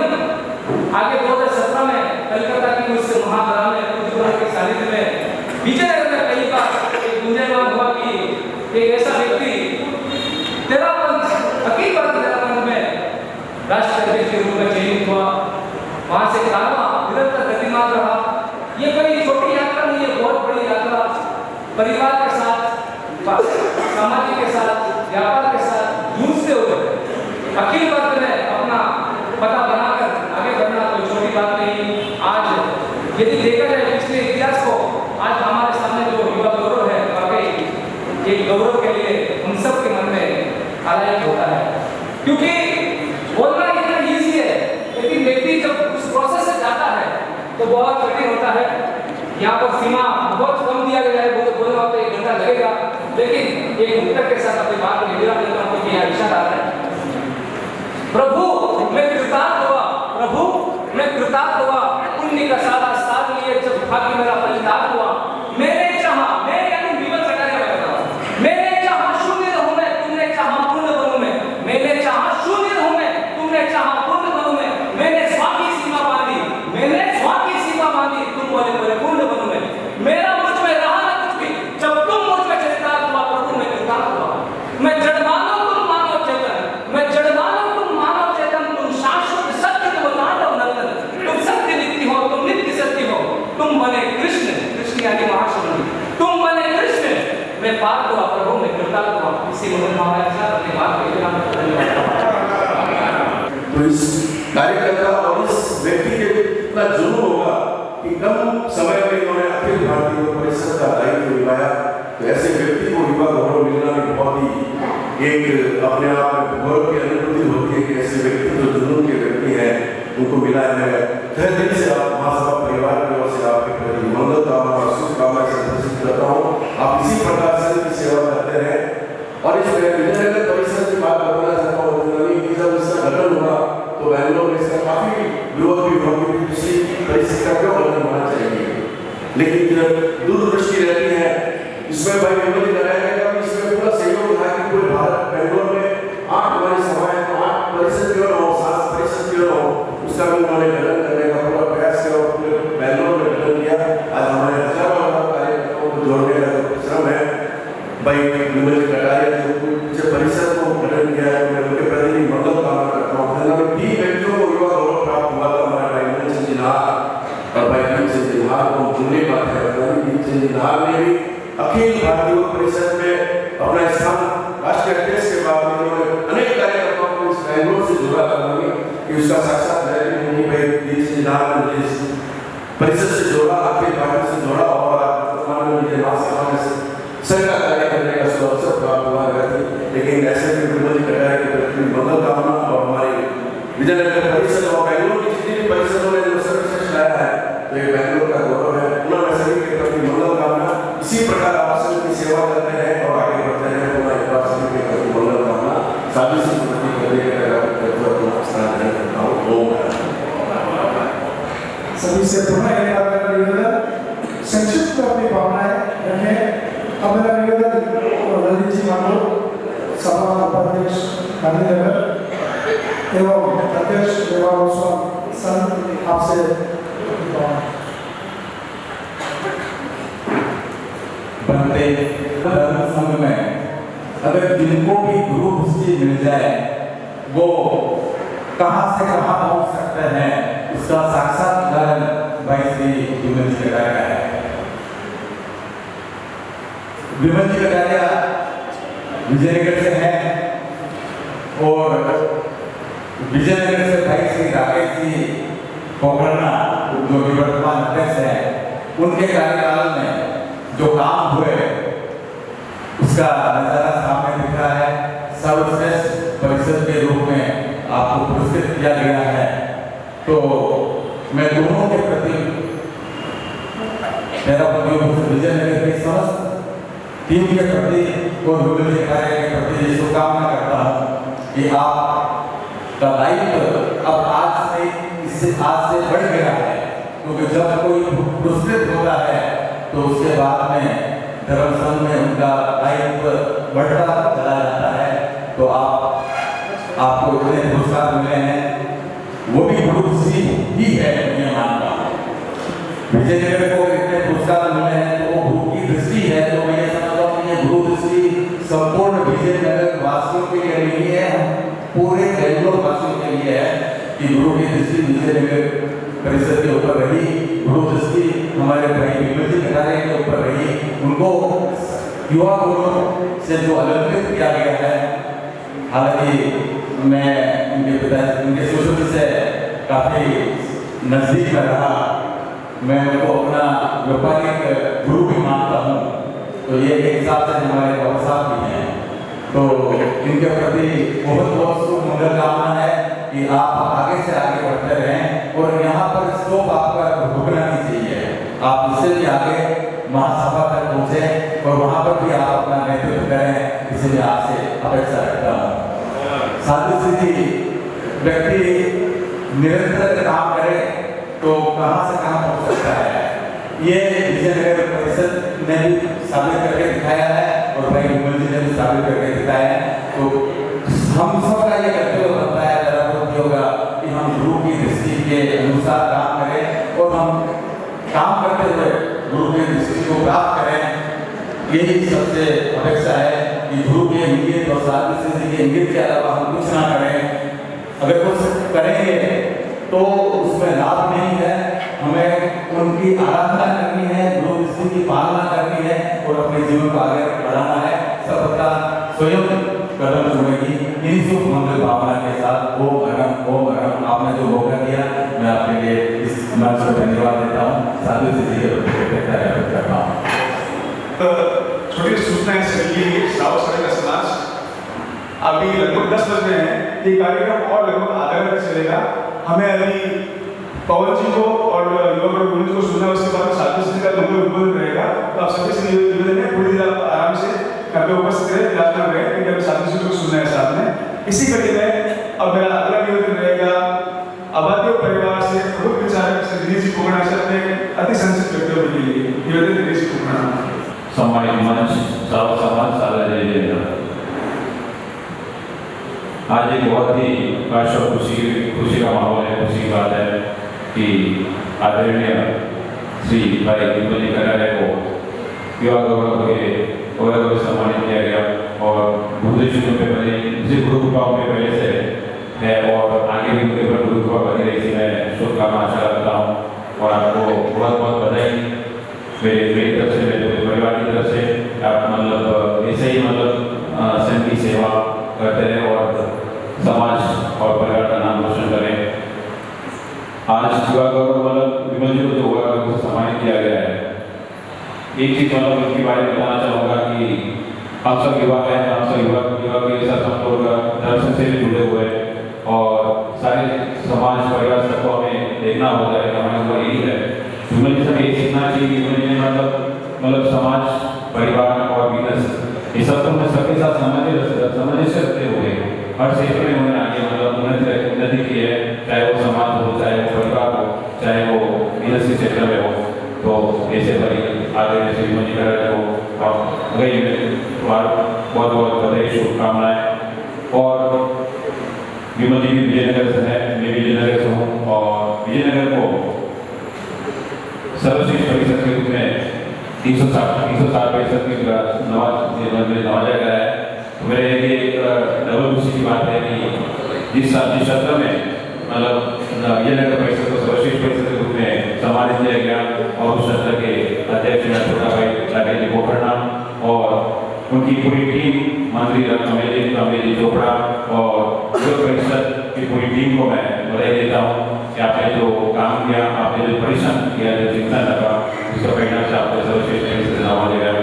आगे 2017 में कलकत्ता की उस महाग्राम में कुछ के सानिध्य में विजयनगर में पहली बार एक गुंजायमान हुआ कि एक ऐसा व्यक्ति तेरापंथ अखिल भारत तेरापंथ में राष्ट्रीय अध्यक्ष के रूप में चयनित हुआ। वहां से कारवां निरंतर गतिमान रहा। ये कोई छोटी यात्रा नहीं है, बहुत बड़ी यात्रा। परिवार के साथ, समाज के साथ, व्यापार के साथ जूझते हुए अखिल भारत में अपना पता बनाकर आगे बढ़ना कोई छोटी बात नहीं। आज यदि देखा जाए पिछले इतिहास को, आज हमारे सामने जो युवा गौरव है, वाकई एक गौरव के लिए हम सब के मन में आलायक होता है। क्योंकि बोलना इतना ईजी है, लेकिन व्यक्ति जब उस प्रोसेस से जाता है तो बहुत कठिन होता है। यहाँ पर सीमा बहुत कम दिया गया है, बहुत बोलना होता है 1 घंटा लगेगा, लेकिन एक मुक्तक के साथ अपनी बात को विराम देता हूँ कि यहाँ इशारा आ रहा है। प्रभु मैं कृतार्थ हुआ, प्रभु मैं कृतार्थ हुआ, पुण्य का सारा साथ लिए जब भाग्य मेरा फलितार्थ हुआ। मैंने चाहा, मैं यानी विमल कटारिया में कहता हूँ, मैंने चाहा शून्य रहूं मैं, तुमने चाहा पूर्ण बनूं मैं। मैंने चाहा शून्य रहूं मैं, तुमने चाहा पूर्ण बनूं मैं। मैंने स्वां की सीमा बांधी, मैंने स्वां की सीमा बांधी, तुम बोले बोले पूर्ण बनूं मैं। मेरा मुझ में रहा ना कुछ भी, जब तुम मुझ में चरितार्थ हुआ, प्रभु मैं कृतार्थ हुआ। मैं जड़ मानव, तुम मानव चेतन, मैं जड़ मानव, तुम मानव चेतन, तुम शाश्वत सत्य, तुम तांडव नर्तन, तुम सत्य नित्य हो, तुम नित्य सत्य हो। तुम बने कृष्ण, कृष्ण यानी महाशिवलिंग, तुम बने कृष्ण, मैं पार हुआ, प्रभु मैं कृतार्थ हुआ। इसी मदन महाराज के साथ अपनी बात को विराम देता हूं। तो इस कार्यकर्ता और इस व्यक्ति के इतना जुनून होगा कि कम समय में इन्होंने अखिल भारतीय परिषद का दायित्व निभाया। तो ऐसे व्यक्ति को युवा गौरव मिलना भी बहुत ही एक अपने आप में गौरव की अनुभूति होती है कि ऐसे व्यक्ति जो जुनून के व्यक्ति हैं उनको मिला है। मैं तहे दिल से आप महासभा परिवार की ओर से आपके प्रति मंगल कामना और शुभकामनाएं संप्रेषित करता हूँ। आप इसी प्रकार से की सेवा करते रहें। और इस विजयनगर परिषद की बात बताना चाहता हूँ कि जब इसका गठन हुआ तो बैंगलोर में इसका काफी विरोध भी हुआ कि पिछली परिषद का क्यों गठन होना चाहिए, लेकिन दूरदृष्टि रहती है। इसमें भाई विमल जी लगाया गया कि इसमें पूरा सहयोग था कि पूरे भारत बैंगलोर में 8 हमारी सभाएं, 8 परिषद क्यों न हो, 7 परिषद क्यों न हो, उसका भी उन्होंने गठन करने का पूरा प्रयास किया और पूरे बैंगलोर में गठन किया। आज हमारे हजारों कार्यकर्ताओं को जोड़ने का जो श्रम है भाई विमल जी कटारिया जो परिषद को गठन किया है, मैं उनके प्रति मंगल कामना करता हूँ। 3 व्यक्तियों को युवा गौरव प्राप्त हुआ था, हमारे भाई विमल जी नाहर और भाई विमल जी नाहर को भूलने बात है। विमल जी नाहर ने भी अखिल भारतीय परिषद में अपना स्थान राष्ट्रीय अध्यक्ष के बाद में उन्होंने अनेक कार्यकर्ताओं को इस बैंगलोर से जुड़ा करूंगी कि उसका साक्षात परिषद से जोड़ा, अखिल भारत से जोड़ा और वर्तमान में मुझे महासभा में सर का कार्य करने का अवसर प्राप्त हुआ है। लेकिन ऐसे में विमल जी कटारिया के प्रति मंगल कामना और हमारे विजयनगर परिषद और बैंगलोर की जितनी परिषदों ने जो सर्वश्रेष्ठ लाया है तो ये बैंगलोर का गौरव है। उन्होंने सभी के प्रति मंगल कामना। इसी प्रकार आप सबकी सेवा करते हैं और आगे बढ़ते हैं। तो मैं एक बार सभी के प्रति मंगल कामना साधु से प्रति करने का स्थान करता हूँ। सभी से पुनः एक बार मेरा निवेदन, संक्षिप्त में अपनी भावनाएं रखें। अब मेरा निवेदन ललित जी मानो सभा उपाध्यक्ष गांधीनगर एवं अध्यक्ष देवा गोस्वामी संत आपसे बनते धर्म संघ में अगर जिनको भी गुरु पुष्टि मिल जाए वो कहां से कहां पहुंच सकते हैं, उसका साक्षात उदाहरण भाई श्री विमल जी कटारिया है। विमल जी कटारिया विजयनगर से हैं और विजयनगर से भाई श्री राकेश जी पोखरना जो वर्तमान अध्यक्ष है, उनके कार्यकाल में जो काम हुए उसका नजारा सामने दिख रहा है। सर्वश्रेष्ठ परिषद के रूप में आपको पुरस्कृत किया गया है। तो मैं दोनों के प्रति मेरा विजयनगर के समस्त टीम के प्रति और विमल जी कटारिया के प्रति शुभकामना करता हूँ। कि आपका दायित्व अब आज से बढ़ गया है, क्योंकि जब कोई पुरस्कृत होता है तो उसके बाद में धर्म संघ में उनका दायित्व बढ़ता चला जाता है। तो आपको इतने पुरस्कार मिले हैं, वो भी गुरुदृष्टि ही है, मैं मानता हूँ। विजयनगर को इतने पुरस्कार मिले हैं तो वो गुरु की दृष्टि है। तो मैं ये समझता हूँ कि ये गुरु दृष्टि संपूर्ण विजयनगर वासियों के लिए नहीं है, पूरे बेंगलोर वासियों के लिए है कि गुरु की दृष्टि विजयनगर परिषद के ऊपर रही, गुरु दृष्टि हमारे भाई विमल जी कटारे के ऊपर रही। उनको युवा गुरु से जो अलंकृत किया गया है, हालांकि मैं उनके सुश्रुति से काफ़ी नज़दीक में रहा, मैं उनको अपना व्यापारिक गुरु भी मानता हूँ। तो ये एक हिसाब से हमारे बाबा साहब भी हैं। तो इनके प्रति बहुत बहुत शुभ मंगल कामना है कि आप आगे से आगे बढ़ते रहें और यहाँ पर स्टॉप आपका रुकना नहीं चाहिए। आप इससे भी आगे महासभा तक पहुँचे और वहाँ पर भी आप अपना नेतृत्व करें, इसे मैं आपसे अपेक्षा रखता हूँ। साधु जी, व्यक्ति निरंतर काम करे तो कहाँ से कहाँ पहुँच सकता है, ये विजयनगर परिषद ने भी साबित करके दिखाया है और भाई विमल जी ने भी साबित करके दिखाया है। तो हम सबका ये कर्तव्य बनता है, जरूरत होगा कि हम गुरु की दृष्टि के अनुसार काम करें और हम काम करते हुए गुरु की दृष्टि को प्राप्त करें। यही सबसे अपेक्षा है कि गुरु के इंगित और साधु जी के इंगित के अलावा हम कुछ ना करें। अगर कुछ करेंगे तो उसमें लाभ नहीं है, हमें उनकी आराधना करनी है, गुरु दृष्टि की पालना करनी है और अपने जीवन को आगे बढ़ाना है। सफलता स्वयं कदम चुनेगी। इन शुभ मंगल भावना के साथ ओम अरहम आपने जो मौका दिया, मैं आपके लिए इस मंच को धन्यवाद देता हूँ। साधु जी के करता हूँ। छोटी सूचना है सभी श्रावक सभा का समाज, अभी लगभग 10 बज रहे हैं। ये कार्यक्रम और लगभग आधा घंटा चलेगा। हमें अभी पवन जी को और युवा गुरु जी को सुनना, उसके बाद साधु जी का लोगों उद्बोधन रहेगा। तो आप सभी से निवेदन है थोड़ी देर आप आराम से घर पे उपस्थित रहे, विराजमान रहे, क्योंकि अभी साधु जी को सुनना है साथ में। इसी कड़ी में अब मेरा अगला निवेदन रहेगा आबादी परिवार से प्रमुख विचारक श्री दिनेश जी कोकणा से अपने अति संक्षिप्त वक्तव्य के लिए निवेदन दिनेश जी कोकणा। सम्मानित मंच, श्रावक समाज, सादर जय जयकार। आज एक बहुत ही काश और खुशी का माहौल है, खुशी की बात है कि आदरणीय श्री भाई विमल जी कटारे को युवा गौरव के सम्मानित किया गया और गुरुदृष्टि पे बने इसी गुरु कृपा में पहले से है और आगे भी उनके ऊपर गुरु कृपा बनी रही थी। मैं शुभकामना आशा रखता हूँ और आपको बहुत बहुत बधाई मेरी तरफ से, मेरे परिवार की तरफ से। आप मतलब ऐसे ही संघ की सेवा करते रहे और समाज और परिवार का नाम रोशन करें। आज युवा गौरव विमल जी को जो हुआ उसको सम्मानित किया गया है। एक चीज उनके बारे में बताना चाहूँगा कि हम सब युवा हैं, हम सब युवा के साथ हम लोग धर्म से भी जुड़े हुए हैं और सारे समाज परिवार सबको हमें देखना होता है। हमारे ऊपर यही है, विमल जी से यही सीखना चाहिए कि विमल जी मतलब समाज, परिवार और बिजनेस ये सब तो सबके साथ सामंजस्य रखते हुए हर क्षेत्र में उन्होंने आगे उन्नति की है, चाहे वो समाज हो, चाहे वो परिवार हो, चाहे वो बिजनेस के क्षेत्र में हो। तो ऐसे पर आगे श्री विमल जी कटारे को और बहुत बहुत बधाई, शुभकामनाएं। और विमल जी भी विजयनगर से है, मैं विजयनगर से हूँ और विजयनगर को सर्वश्रेष्ठ परिषद के रूप में 360 की नवाजा गया है। तो मेरे लिए डबल खुशी की बात है कि जिस सत्र में मतलब विजयनगर परिषद को सर्वश्रेष्ठ परिषद के रूप में सम्मानित किया गया और उस सत्र के अध्यक्ष मेरा छोटा भाई राकेश जी कोकणा और उनकी पूरी टीम, मंत्री रमेश चोपड़ा और युवा परिषद की पूरी टीम को मैं बधाई देता हूँ कि आपने जो काम किया, आपने जो परिश्रम किया, जो चिंतन लगा, उसका परिणाम से आपको सर्वश्रेष्ठ परिषद से नवाजा गया।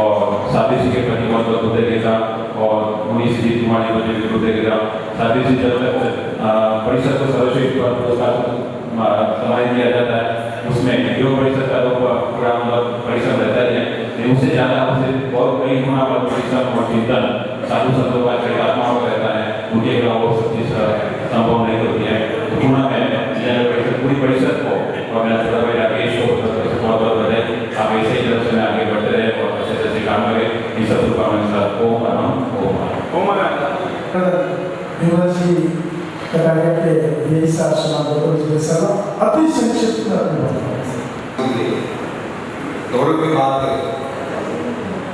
और साथी जी के प्रति बहुत बहुत कृतज्ञता और उन्हीं से कुमार जी को भी कृतज्ञता। साथी जी जब तक परिषद को सर्वश्रेष्ठ पुरस्कार सम्मानित किया जाता है उसमें योग परिषद का तो पूरा मतलब परिश्रम रहता है, लेकिन उससे ज़्यादा उससे बहुत कई गुना परिश्रम और चिंतन साधु संतों का चरितात्माओं का रहता है। उनके अलावा वो सब चीज़ संभव नहीं होती है। तो पूर्ण में विजयनगर परिषद पूरी परिषद को और मेरा छोटा भाई राकेश को बहुत बहुत बधाई। आप ऐसे ही तरफ से आगे बढ़ते रहे और अच्छे से काम करें। इन सब शुभकामनाओं के साथ ओम अनम ओम विमल जी कटारिया के यही साथ अति संक्षिप्त गौरव की बात है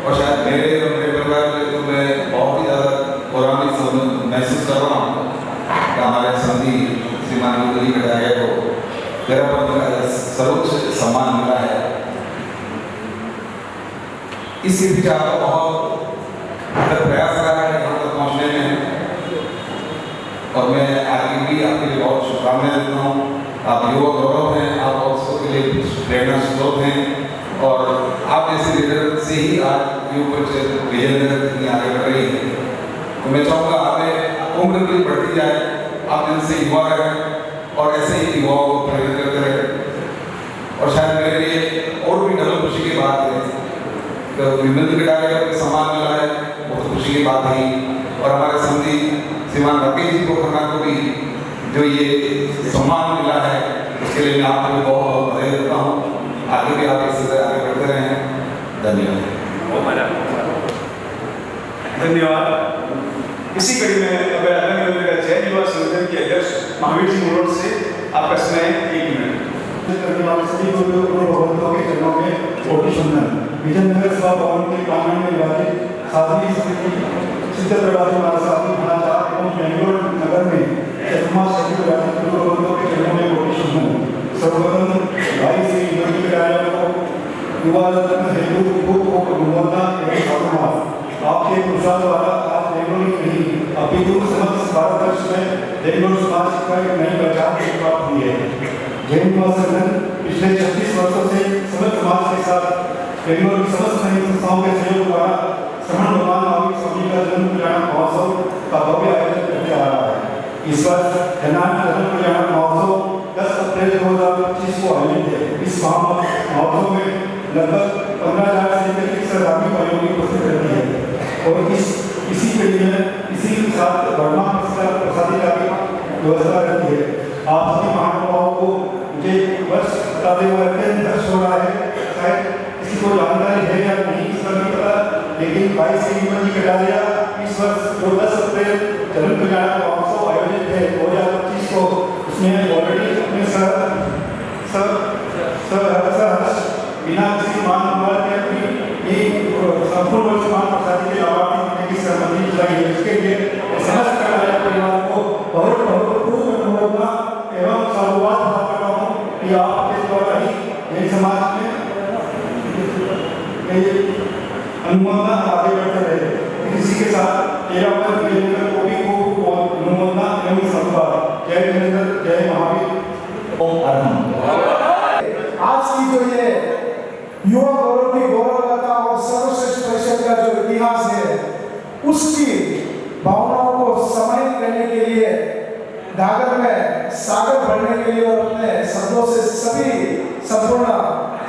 और शायद मेरे और मेरे परिवार के लिए तो मैं बहुत ही ज़्यादा गौरवान्वित महसूस कर रहा हूँ कि हमारे संधि श्रीमान विमल कटारिया को तेरा पद का सर्वोच्च सम्मान मिला है। इसके पीछे आपका बहुत प्रयास रहा है यहाँ तक पहुँचने में और मैं आगे भी आपके लिए बहुत शुभकामनाएं देता हूँ। आप युवा गौरव हैं, आप और सबके लिए प्रेरणा स्रोत हैं और आप जैसे लीडर से ही आज युवा परिषद विजयनगर इतनी आगे बढ़ रही है। तो मैं चाहूँगा आगे उम्र भी बढ़ती जाए, आप जैसे युवा रहें और ऐसे ही युवाओं को प्रेरित करते रहें। और शायद मेरे लिए और भी डबल खुशी की बात है कि विमल कटारिया को सम्मान मिला है, बहुत खुशी की बात है। और हमारे संधि श्रीमान राकेश जी को भी जो ये सम्मान मिला है उसके लिए मैं आपको बहुत बहुत बधाई देता हूँ। आगे भी आप इसी तरह आगे बढ़ते रहें। धन्यवाद। धन्यवाद। इसी कड़ी में अगर जैन युवा संगठन के अध्यक्ष महावीर जी मुरोड़ से आपका समय 1 मिनट। करने वाले सभी भगवंतों के चरणों में कोटि सुंदर विजयनगर सभा भवन के प्रांगण में विराजित साधवी समिति सिद्धप्रभाजी महाराज एवं बेंगलोर नगर में चतुर्मा सचिव विराजित भगवंतों के चरणों में कोटि सुंदर। सर्वप्रथम भाई श्री विमल कटारिया को युवा रत्न हेतु गुणवत्ता एवं साधुवाद आपके पुरुषार्थ द्वारा आज बेंगलोर में नहीं अपितु समस्त भारतवर्ष में बेंगलोर समाज का एक नई पहचान प्राप्त हुई है। जैन युवा संगठन पिछले 36 वर्षों से समस्त समाज के साथ बेंगलोर की समस्त नई संस्थाओं के सहयोग द्वारा श्रमण भगवान महावीर स्वामी का जन्म कल्याण महोत्सव का भव्य आयोजन करते आ रहा है। इस वर्ष जन्म कल्याण महोत्सव 10 अप्रैल 2025 को आयोजित है। इस महोत्सव में लगभग 15,000 से अधिक श्रद्धालु भाइयों उपस्थित रहती है और इसी के लिए इसी के साथ वर्मा प्रसादी का भी व्यवस्था रहती है। आप सभी महानुभावों को मुझे वर्ष बताते हुए अत्यंत हर्ष हो रहा है। शायद किसी को जानकारी है या नहीं इसका नहीं पता, लेकिन भाई श्री विमल जी कटारिया इस वर्ष जो 10 अप्रैल जन्म कल्याण महोत्सव आयोजित है 2025 को, उसमें ऑलरेडी अपने बिना किसी मान अनुवाद के अपनी ये संपूर्ण वर्ष मान प्रसादी के लाभार्थी होने की सहमति जताई है। इसके लिए समस्त कटारिया परिवार को बहुत बहुत पूर्ण अनुमोदना एवं साधुवाद प्राप्त करता हूँ कि आपके द्वारा ही जैन समाज में अनुमोदना आगे बढ़ते रहे। इसी के साथ तेरा पद विजयनगर को भी खूब अनुमोदना एवं साधुवाद। जय विजयनगर, जय महावीर। आज की जो ये युवा गौरव की गौरवगाथा और सर्वश्रेष्ठ परिषद का जो इतिहास है उसकी भावनाओं को समाहित करने के लिए डागर में सागर भरने के लिए और अपने शब्दों से सभी संपूर्ण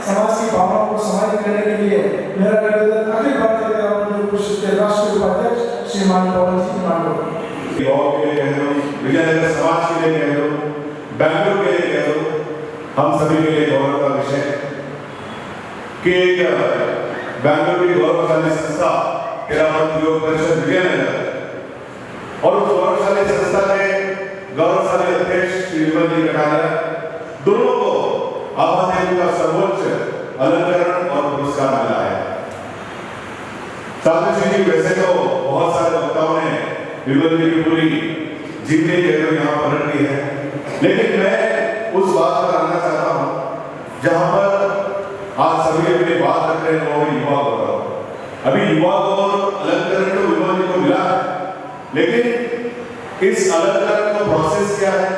समाज की भावनाओं को समाहित करने के लिए मेरा निवेदन अखिल भारतीय राष्ट्रीय उपाध्यक्ष श्रीमान पवन जी मांडो के लिए कह दो, विजयनगर समाज के लिए कह दो, बेंगलुरु के लिए कह दो, हम सभी के लिए गौरव का विषय कि एक बेंगलुरु की गौरवशाली संस्था तेरापंथ युवा परिषद विजयनगर और उस गौरवशाली संस्था के गौरवशाली अध्यक्ष श्री विमल जी कटारिया दोनों को आभादेव का सर्वोच्च अलंकरण और पुरस्कार मिला है। साथ ही वैसे तो बहुत सारे वक्ताओं ने विमल जी की पूरी जीवनी के यहाँ पलट दी है, लेकिन मैं उस बात पर आना चाहता हूँ जहाँ पर आज सभी अपनी बात रख रहे हैं वो युवा गौरव। अभी युवा गौरव अलंकरण तो विमल जी को मिला है, लेकिन इस अलंकरण का प्रोसेस क्या है,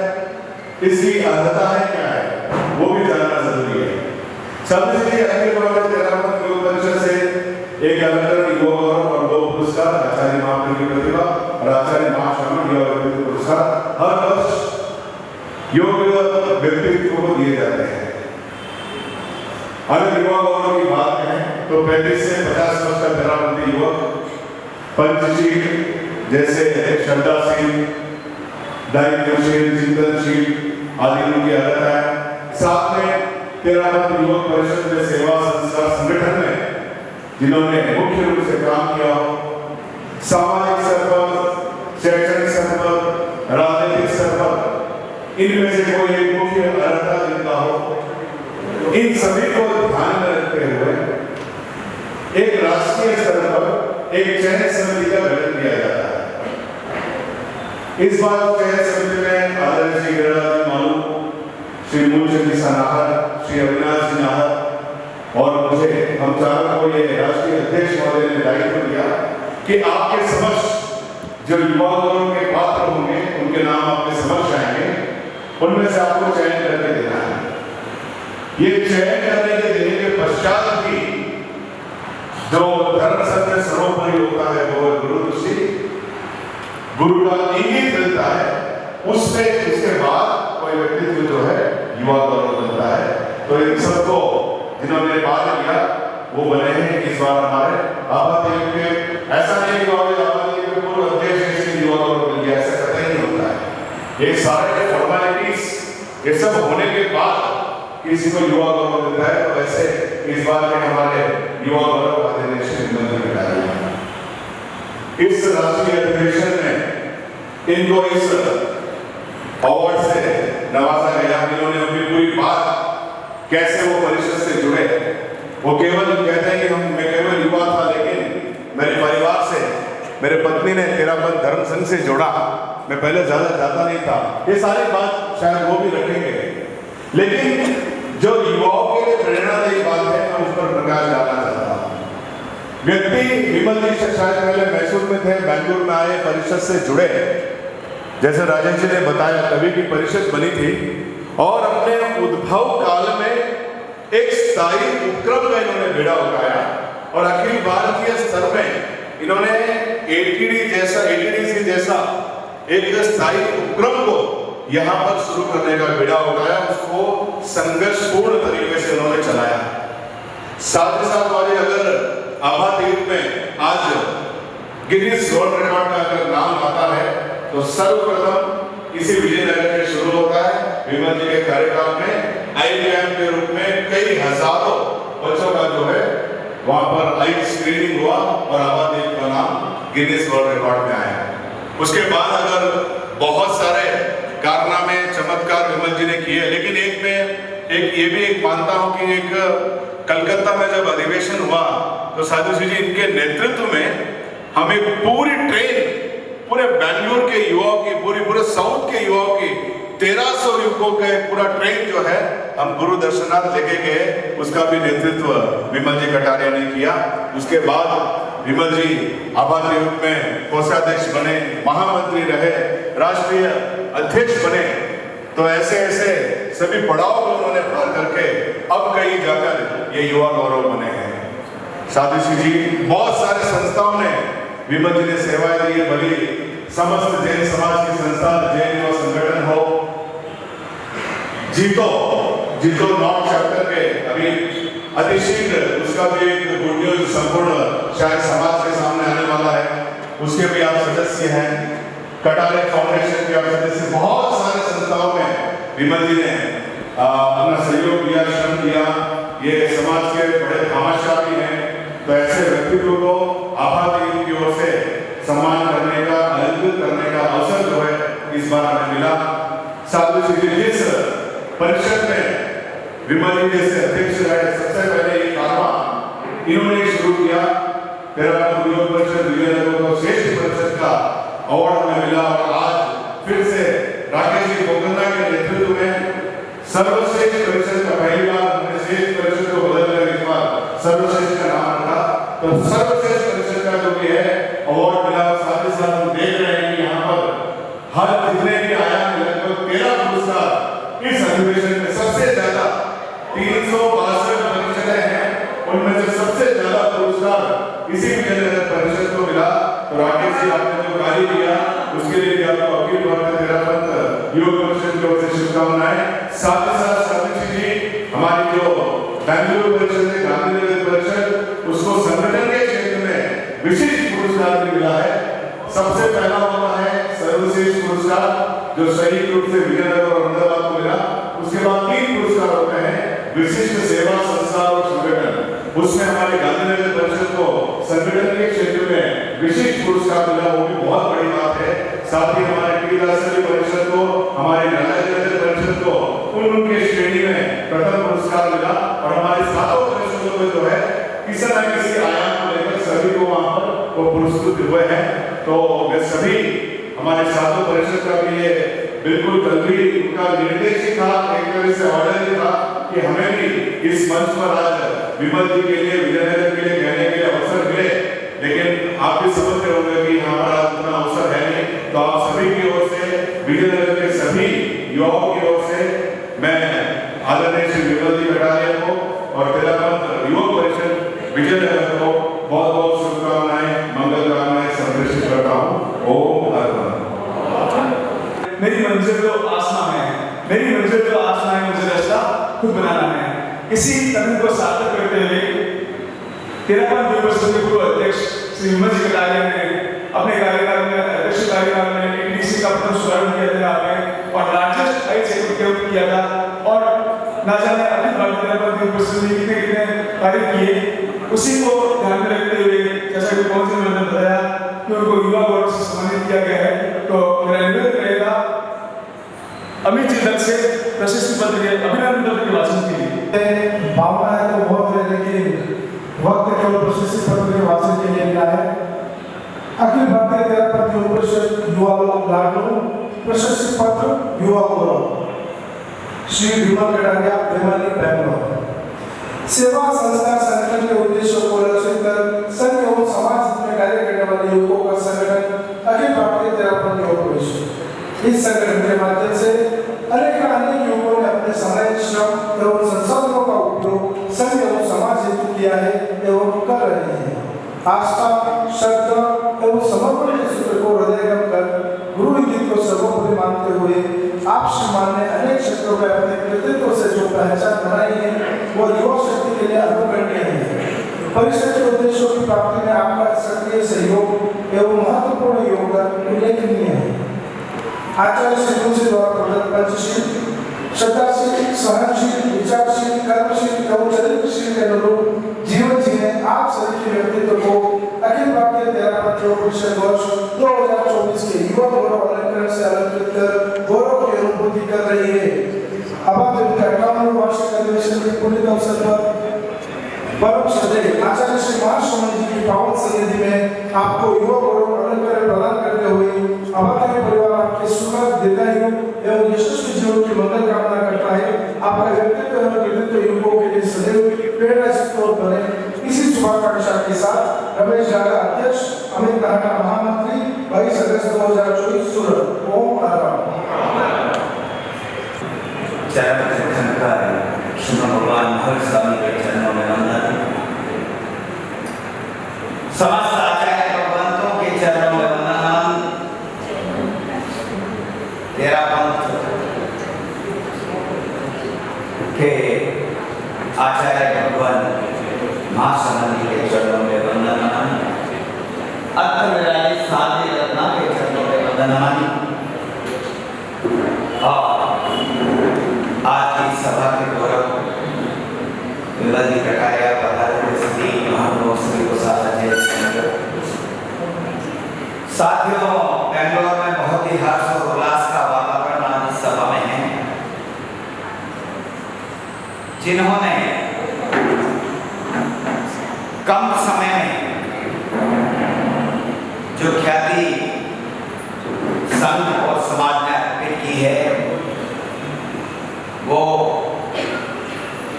इसकी अर्हता है क्या है, वो भी जानना जरूरी है। सबसे अखिल भारतीय तेरापंथ युवा परिषद से एक अलंकरण युवा गौरव और 2 पुरस्कार आचार्य महाप्रभु की प्रतिभा और आचार्य महाश्रमण युवा व्यक्तित्व पुरस्कार हर वर्ष योग्य व्यक्तित्व को दिए जाते हैं। अगर युवा गौरव की बात करें तो 35 से 50 वर्ष का तेरापंथी युवक पंचशील जैसे श्रद्धा सिंह, दायित्वशील, चिंतनशील आदि उनकी आदत है। साथ में तेरापंथ युवक परिषद में सेवा संस्कार संगठन में जिन्होंने मुख्य रूप से काम किया हो, सामाजिक स्तर पर, शैक्षणिक स्तर पर, राजनीतिक स्तर पर, इनमें से कोई एक मुख्य अर्हता जिनका हो, इन सभी को ध्यान में रखते हुए एक राष्ट्रीय स्तर पर एक चयन समिति का गठन किया जाता है। इस बार चयन समिति में आदरणीय श्री गिरिराज मालू, श्री मूलचंद नाहर, श्री अविनाश जी नाहर और मुझे, हम चारों को ये राष्ट्रीय अध्यक्ष महोदय ने दायित्व दिया कि आपके समक्ष जो युवा गौरव के पात्र होंगे उनके नाम आपके समक्ष आएंगे, उनमें से आपको चयन करके देना है। ये चयन करने के देने के पश्चात भी जो धर्म सत्य सर्वोपरि होता है वो गुरु दृष्टि, गुरु का इंगित मिलता है, उससे इसके बाद कोई व्यक्तित्व जो है युवा गौरव बनता है। तो इन सबको जिन्होंने बात किया वो बने हैं इस बार हमारे आबादेव के। ऐसा नहीं कि आबादेव के पूर्व अध्यक्ष इसलिए युवा गौरव मिल गया, ऐसा कतई नहीं होता है। ये सारे फॉर्मेलिटीज ये सब होने के बाद किसी को युवा गौरव मिलता है। तो वैसे इस बार के हमारे युवा गौरव इस राष्ट्रीय अधिवेशन में इनको इस अवार्ड से नवाजा गया। इन्होंने अपनी पूरी बात कैसे वो परिषद से जुड़े, वो केवल कहते हैं कि मैं केवल युवा था, लेकिन मेरे परिवार से मेरे पत्नी ने तेरापंथ धर्म संघ से जोड़ा, मैं पहले ज्यादा जाता नहीं था। ये सारी बात शायद वो भी रखेंगे, लेकिन जो युवाओं के लिए प्रेरणादायी बात है मैं उस पर प्रकाश डालना चाहता हूँ। व्यक्ति विमल जी शायद पहले मैसूर में थे, बेंगलुरु में आए, परिषद से जुड़े, जैसे राजेश जी ने बताया तभी की परिषद बनी थी, और अपने उद्भव काल में एक स्थायी उपक्रम का इन्होंने बेड़ा उठाया और अखिल भारतीय स्तर में इन्होंने एटीडीसी जैसा एक स्थायी उपक्रम को यहाँ पर शुरू करने का बेड़ा उठाया, उसको संघर्षपूर्ण तरीके से उन्होंने चलाया। साथ ही साथ वाले अगर आबादीप में आज गिनीज वर्ल्ड रिकॉर्ड का अगर नाम आता है तो सर्वप्रथम इसी विजयनगर में शुरू होता है। विमल जी के कार्यकाल में आईवीएम के रूप में कई हजारों बच्चों का जो है वहां पर आई स्क्रीनिंग हुआ और आबादीप का नाम गिनीज वर्ल्ड रिकॉर्ड में आया। उसके बाद अगर बहुत सारे कारनामे चमत्कार विमल जी ने किए, लेकिन एक ये भी एक मानता हूं कि एक कलकत्ता में जब अधिवेशन हुआ तो साधु जी इनके नेतृत्व में हम एक पूरी ट्रेन पूरे बेंगलुरु के युवाओं की, पूरे साउथ के युवाओं की 1300 युवकों के पूरा ट्रेन जो है हम गुरु दर्शनार्थ लेके गए, उसका भी नेतृत्व विमल जी कटारिया ने किया। उसके बाद विमल जी आबादीप में कोषाध्यक्ष बने, महामंत्री रहे, राष्ट्रीय अध्यक्ष बने। तो ऐसे सभी पड़ाव को उन्होंने पार करके अब कई जाकर ये युवा गौरव बने हैं। साधु जी बहुत सारे संस्थाओं ने विमल जी ने सेवाएं दी है, भली समस्त जैन समाज की संस्था, जैन युवा संगठन हो, जीतो नॉर्थ चैप्टर के अभी अतिशीघ्र उसका भी एक गुड न्यूज संपूर्ण शायद समाज के सामने आने वाला है, उसके भी आप सदस्य हैं। कटारे फाउंडेशन के आप सदस्य, बहुत सारे संस्थाओं में विमल जी ने अपना सहयोग दिया, श्रम दिया। ये समाज के बड़े भामाशाह भी हैं। तो ऐसे व्यक्तित्व को आबादीप की ओर से सम्मान करने का, अलंकृत करने का अवसर जो है इस बार हमें मिला। साधु जी जिस परिषद में विमल जी जैसे अध्यक्ष रहे, सबसे पहले ये कारवां इन्होंने शुरू किया। तेरापंथ युवक परिषद विजयनगर को श्रेष्ठ परिषद का अवार्ड हमें मिला और आज फिर से राकेश जी बोगन्ना के नेतृत्व में सर्वश्रेष्ठ परिषद का पहली बार हमने श्रेष्ठ परिषद को बदलकर इस बार सर्वश्रेष्ठ का नाम रखा। तो सर्वश्रेष्ठ परिषद का जो भी है अवार्ड मिला। साथ ही साथ हम देख रहे हैं कि यहाँ पर हर जितने भी आया लगभग 13 पुरस्कार इस अधिवेशन में, सबसे ज्यादा 362 परिषदें हैं, उनमें से सबसे ज्यादा पुरस्कार इसी विजयनगर परिषद को मिला। तो राकेश जी आपने जो कार्य किया उसके लिए भी आपको अखिल भारतीय तेरापंथ युवक परिषद की ओर से शुभकामनाएं। साथ ही साथ साधु जी हमारी जो बेंगलुरु परिषद है, गांधीनगर परिषद, उसको संगठन के क्षेत्र में विशिष्ट पुरस्कार भी मिला है। सबसे पहले पुरस्कार जो संयुक्त रूप से विजयनगर और अहमदाबाद को मिला। उसके बाद 3 पुरस्कार होते हैं विशिष्ट सेवा संस्था और संगठन। उसमें हमारे गांधीनगर परिषद को संगठन के क्षेत्र में विशिष्ट पुरस्कार मिला, वो भी बहुत बड़ी बात है। साथ ही हमारे टीकासरी परिषद को, हमारे नारायणनगर परिषद को उनके श्रेणी में प्रथम पुरस्कार मिला और हमारे सातों परिषदों में जो है किसी न किसी आयाम को लेकर सभी को वहां पर वो पुरस्कृत हुए हैं। तो मैं सभी हमारे सातों परिषद का भी ये बिल्कुल कल भी उनका निर्देश ही था, एक तरह से ऑर्डर ही था कि हमें भी इस मंच पर आज विमल जी के लिए, विजयनगर के लिए कहने के अवसर मिले। लेकिन आप भी समझते होंगे कि हमारा उतना अवसर है नहीं, तो आप सभी की ओर से, विजयनगर के सभी युवाओं की ओर से मैं आदरणीय श्री विमल जी कटारिया को और तेरापंथ युवक परिषद विजयनगर को बहुत बहुत शुभकामनाएं, मंगल कामनाएं संप्रेषित करता हूँ। ओम हर मेरी मंजिल तो आसमां है, मेरी मंजिल तो आसमां है, मुझे रास्ता खुद बनाना है। इसी कदम को सार्थक करते हुए तेरापंथ यूनिवर्सिटी के पूर्व अध्यक्ष श्री विमल जी कटारिया ने अपने कार्यकाल में, अध्यक्ष कार्यकाल में टीडीसी का प्रथम शुभारंभ किया था आपने और लार्जेस्ट हाई सेक्रेटरी किया था और ना जाने अखिल भारतीय तेरापंथ यूनिवर्सिटी ने कितने कार्य किए। उसी को ध्यान में रखते हुए जैसा कि पहुंचे मैंने बताया कि उनको युवा गौरव से सम्मानित किया गया है। तो मेरा निवेदन रहेगा अमित जी तक से प्रशस्ति पत्र के, अभिनंदन पत्र के वाचन के लिए। भावना है तो बहुत है, लेकिन वक्त केवल प्रशस्ति पत्र के वाचन के लिए मिला है। अखिल भारतीय तेरापंथ यूनिवर्सिटी युवा लाडू प्रशस्ति पत्र युवा गौरव श्री विमल कटारिया, बेमानी, बैंगलोर। सेवा संस्कार संगठन के उद्देश्यों को लक्षित कर संघ एवं समाज हित में कार्य करने वाले युवकों का संगठन अखिल भारतीय तेरापंथ युवक परिषद। इस संगठन के माध्यम से अनेक युवकों ने अपने समय, श्रम एवं संसाधनों का उपयोग संघ एवं समाज हेतु किया है एवं कर रहे हैं। आस्था, श्रद्धा एवं समर्पण के सूत्र को हृदयगम कर गुरु हित को सर्वोपरि मानते हुए आप श्रीमान ने अनेक क्षेत्रों में अपने कृतित्व से जो पहचान बनाई है वो युवा शक्ति के लिए अनुकरणीय है। परिषद के उद्देश्यों की प्राप्ति में आपका सक्रिय सहयोग एवं महत्वपूर्ण योगदान उल्लेखनीय है। आचार्य श्री तुलसी द्वारा प्रदत्त पंचशील श्रद्धाशील, सहनशील, विचारशील, कर्मशील एवं चरित्रशील के अनुरूप जीवन जीने आप सभी के व्यक्तित्व को अखिल भारतीय तेरापंथ युवक परिषद वर्ष 2024 के युवा गौरव अलंकरण से अलंकृत कर गौरव की अनुभूति कर रही है। अब आप इनके 58वें वार्षिक अधिवेशन के पुण्य अवसर पर परम श्रद्धेय आचार्य श्री महाश्रमण जी की पावन सन्निधि में आपको युवा गौरव अलंकरण प्रदान करते हुए अभाग्य परिवार आपके सुखद, दीर्घायु एवं यशस्वी जीवन की मंगल कामना करता है। आपका व्यक्तित्व एवं कृतित्व युवकों के लिए सदैव प्रेरणा स्रोत बने। इसी शुभाकांक्षा के साथ रमेश जागा अध्यक्ष, अमित नाहटा महामंत्री, 22 अगस्त 2024 सूरत। ओम आराम। भगवान हर स्वामी के चरणों में वंदन। समस्त आचार्य भगवंतों के चरणों में वंदन। तेरापंथ के आचार्य भगवान महासमन के चरणों में वंदन। अत्र विराजित साधे रत्ना के चरणों में वंदन। और आज की सभा के गौरव विमल जी कटारिया पधारे सभी महानुभावों सभी को साथियों, बेंगलोर में बहुत ही हर्ष और उल्लास का वातावरण आज इस सभा में है। जिन्होंने कम समय में जो ख्याति संघ और समाज ने अर्पित की है वो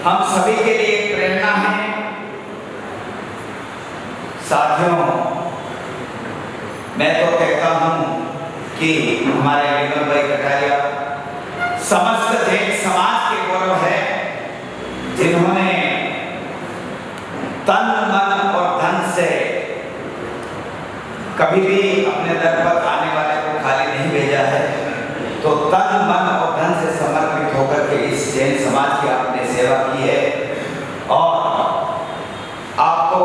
हम सभी के लिए एक प्रेरणा है। साथियों, मैं तो कहता हूं कि हमारे विमल भाई कटारिया समस्त जैन समाज के गौरव है, जिन्होंने तन, मन और धन से कभी भी अपने दर पर आने वाले को खाली नहीं भेजा है। तो तन, मन और धन से समर्पित होकर के इस जैन समाज की आपने सेवा की है और आपको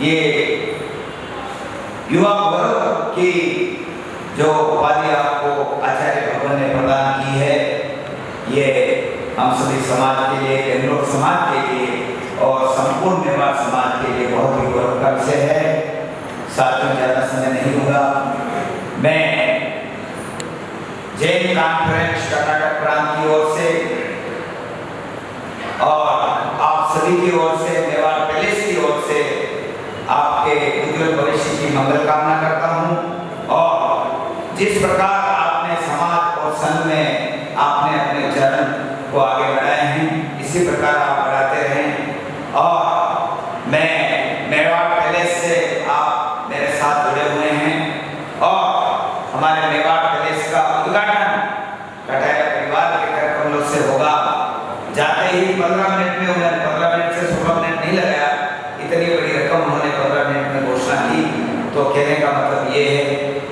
ये युवा गौरव की जो उपाधि आपको सभी समाज के लिए, बेंगलोर समाज के लिए और संपूर्ण मेवाड़ समाज के लिए बहुत ही गौरव का विषय है। साथियों, ज़्यादा समय नहीं लूँगा। मैं जैन कॉन्फ्रेंस कर्नाटक प्रांत की ओर से और आप सभी की ओर से, मेवाड़ पैलेस की ओर से आपके उज्जवल भविष्य की मंगल कामना करता हूँ। और जिस प्रकार आपने समाज और संघ में आपने अपने चरण को आगे बढ़ाए हैं, इसी प्रकार आप बढ़ाते रहें। और मैं मेवाड़ पैलेस से आप मेरे साथ जुड़े हुए हैं और हमारे मेवाड़ पैलेस का उद्घाटन कटारिया परिवार के कार्यक्रमों से होगा। जाते ही 15 मिनट में उन्होंने 15 मिनट से 16 मिनट नहीं लगाया, इतनी बड़ी रकम उन्होंने 15 मिनट में घोषणा की। तो कहने का मतलब ये है,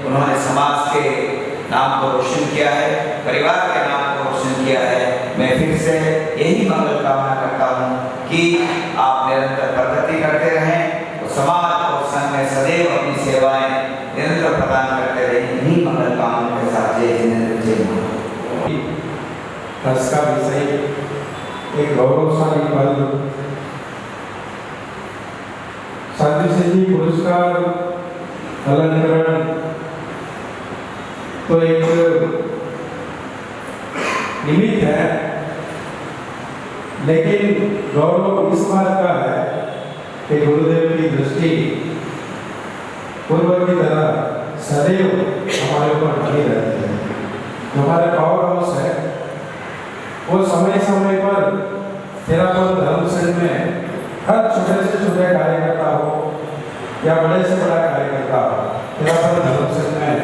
उन्होंने समाज के नाम को रोशन किया है, परिवार के नाम को रोशन किया है। मैं फिर से यही मंगल कामना करता हूँ कि आप निरंतर प्रगति करते रहें और समाज और संघ में सदैव अपनी सेवाएं निरंतर प्रदान करते रहें। इन्हीं मंगल कामना के साथ जय जिनेंद्र, जय मां। रस का विषय एक गौरवशाली पद, साध्वी पुरस्कार अलंकरण तो एक निमित्त है, लेकिन गौरव इस बात का है कि गुरुदेव की दृष्टि पूर्व की तरह सदैव हमारे ऊपर बनी रहती है। जो हमारे पावर हाउस है वो समय समय पर तेरापन धर्म संघ में हर छोटे से छोटे कार्यकर्ता हो या बड़े से बड़ा कार्यकर्ता हो, तेरापन धर्म संघ में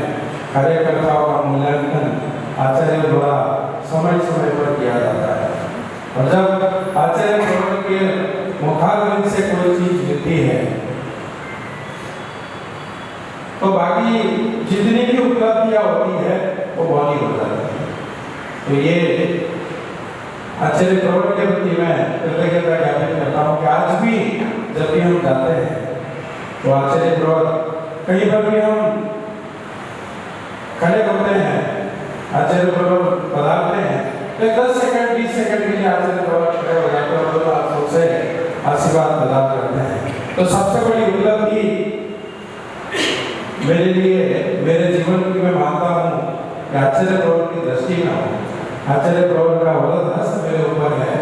कार्यकर्ताओं का मूल्यांकन आचार्य द्वारा समय समय पर किया जाता है। और जब आचार्य प्रवर के मुखारविंद से कोई चीज मिलती है तो बाकी जितनी भी उपलब्धियां होती है वो बौनी हो जाती है। तो ये आचार्य प्रवर के प्रति मैं कृतज्ञता ज्ञापित करता हूँ कि आज भी जब भी हम जाते हैं तो आचार्य प्रवर, कहीं पर भी हम खड़े होते हैं, आचार्य प्रवर पधारते हैं तो 10 सेकंड 20 सेकंड के लिए आचार्य प्रवर खड़े हो जाते हैं और आप उनसे आशीर्वाद प्रदान करते हैं। तो सबसे बड़ी उपलब्धि मेरे लिए, मेरे जीवन की मैं मानता हूँ कि आचार्य प्रवर की दृष्टि ना हो, आचार्य प्रवर का वरद हस्त मेरे ऊपर है,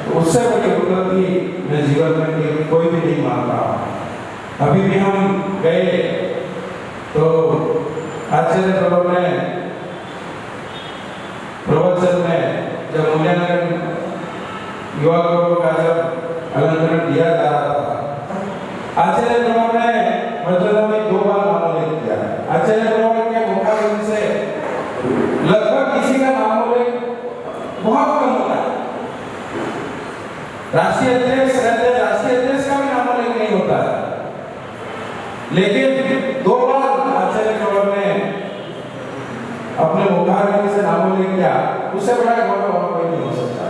तो उससे बड़ी उपलब्धि मैं जीवन में कोई भी नहीं मानता। अभी भी हम गए तो आचार्य प्रवर ने प्रवचन में जब मूल्यांकन युवा गौरव का जब अलंकरण दिया जा रहा था, आचार्य प्रवर ने मर्यादा में 2 बार नामोल्लेख किया। आचार्य प्रवर के मुखारविंद से लगभग किसी का नामोल्लेख बहुत कम होता है। राष्ट्रीय अध्यक्ष रहते हैं, राष्ट्रीय अध्यक्ष का भी नामोल्लेख नहीं होता है, लेकिन 2 बार आचार्य प्रवर ने अपने मुखारविंद से नामोल्लेख किया। उससे बड़ा गौरव और कोई नहीं हो सकता।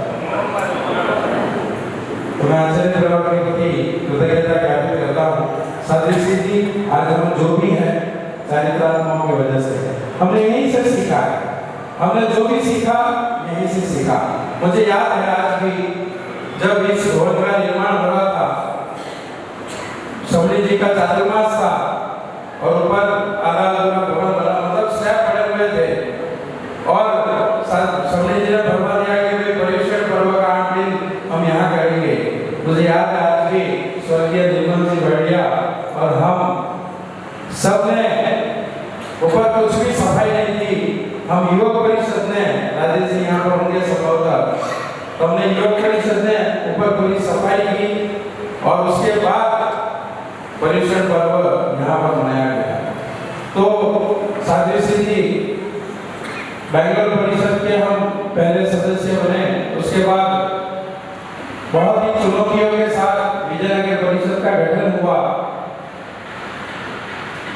तो मैं आचार्य प्रवर के प्रति कृतज्ञता ज्ञापित करता हूँ। साध्वी जी, आज हम जो भी हैं चारित्रात्माओं की वजह से हमने यहीं से सीखा है, हमने जो भी सीखा यहीं से सीखा। मुझे याद है आज भी जब इस भवन का निर्माण हो रहा था, शबरी जी का चातुर्मास था और ऊपर आधा अधूरा भवन बना, मतलब स्लैब पड़े हुए थे और शबरी जी ने फरमा दिया कि पर्युषण पर्व का 8 दिन हम यहाँ करेंगे। मुझे याद है आज भी स्वर्गीय निर्मल सिंह बढ़िया और हम सब ने ऊपर कुछ भी सफाई नहीं की। हम युवक परिषद ने, राजेश जी यहाँ पर होंगे संभवतः, तो हमने युवक परिषद ने ऊपर पूरी सफाई की और उसके बाद पर्युषण पर्व यहाँ पर मनाया गया। तो साध्वी जी बेंगलोर परिषद के हम पहले सदस्य बने, उसके बाद बहुत ही चुनौतियों के साथ विजयनगर परिषद का गठन हुआ।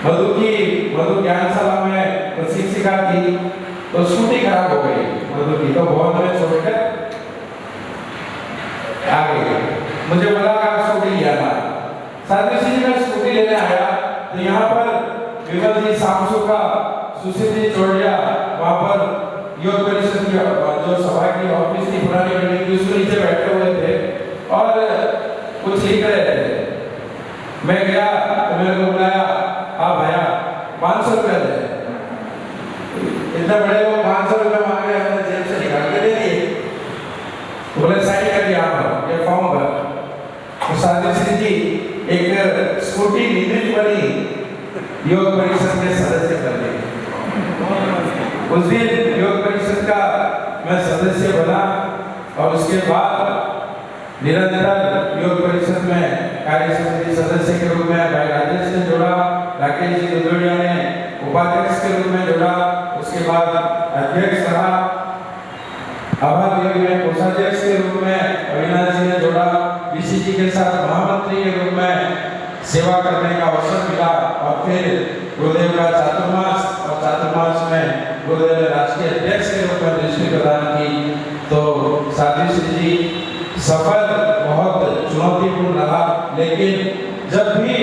मधु ज्ञानशाला में प्रशिक्षिका थी तो स्कूटी खराब हो गई मधु की, तो भवन में छोड़कर आ गई। मुझे बोला कि स्कूटी लिया था, साध्वी जी मैं स्कूटी लेने आया तो यहाँ पर विमल जी सामसू का, सुशील जी चोड़िया, वहाँ पर योग परिषद की जो सभा की ऑफिस थी पुरानी बिल्डिंग की रुपया दे। इतने बड़े लोग 500 रुपया मांगे, हमने जेब से निकाल के दे दिए। बोले साइन कर दिया आप ये फॉर्म पर। तो साजिश जी एक स्कूटी निधि बनी योग परिषद के सदस्य कर दी। उस दिन योग परिषद का मैं सदस्य बना और उसके बाद निरंतर योग परिषद में कार्य समिति सदस्य के रूप में भाई राजेश ने जोड़ा, राकेश जी दुदुड़िया ने उपाध्यक्ष के रूप में जोड़ा, उसके बाद अध्यक्ष रहा, आभा देवी ने कोषाध्यक्ष के रूप में अविनाश जी ने जोड़ा, बीसीजी के साथ महामंत्री के रूप में सेवा करने का अवसर मिला और फिर गुरुदेव का चातुर्मास और चातुर्मास में गुरुदेव ने राष्ट्रीय अध्यक्ष के रूप में दृष्टि प्रदान की। तो साजिश जी सफर बहुत चुनौतीपूर्ण रहा, लेकिन जब भी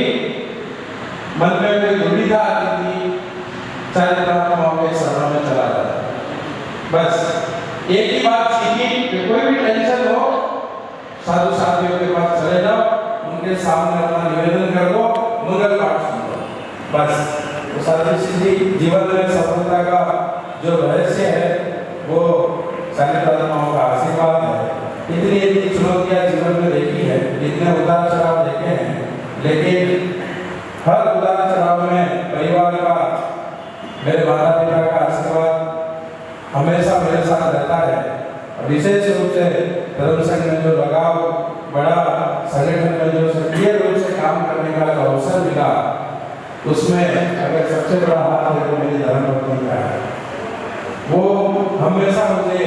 मन में कोई दुविधा आती थी चाहे प्रार्थनाओं के शरण में चला जाता। बस एक ही बात सीखी कि कोई भी टेंशन हो साधु साथियों के पास चले जाओ, उनके सामने अपना निवेदन कर दो, मंगल पाठ सुन लो, बस। तो साजिश जी जीवन में सफलता का जो रहस्य है वो सारे प्रार्थनाओं का आशीर्वाद है। इतनी चुनौतियां जीवन में देखी है, इतने उतार चढ़ाव देखे हैं, लेकिन हर उतार चढ़ाव में परिवार का, मेरे माता पिता का आशीर्वाद हमेशा मेरे साथ रहता है। विशेष रूप से धर्म संघ में जो लगाव बड़ा, संगठन में जो सक्रिय रूप से काम करने का जो अवसर मिला, उसमें अगर सबसे बड़ा हाथ है तो मेरी धर्मपत्नी का है। वो हमेशा मुझे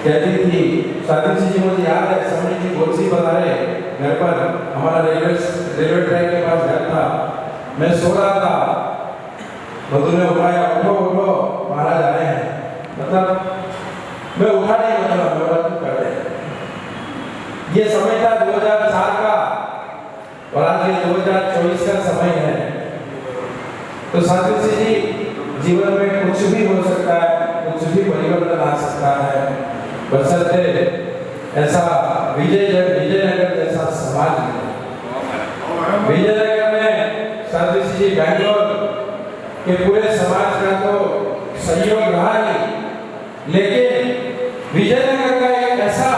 कहती थी, साजिश जी मुझे याद है समय की गोलसी बता रहे घर पर, हमारा रेलवे ट्रैक के पास घर था, मैं सो रहा था, बधू ने उठाया, उठो उठो महाराज आ रहे हैं, मतलब मैं उठा नहीं, मतलब मैं बात कर रहे। ये समय था 2004 का और आज ये 2024 का समय है। तो साजिश जी जीवन में कुछ भी हो सकता है, कुछ भी परिवर्तन आ सकता है, बशर्ते ऐसा विजयनगर जैसा समाज में। विजयनगर में साजिश जी बैंगलोर के पूरे समाज का तो सहयोग रहा ही, लेकिन विजयनगर का एक ऐसा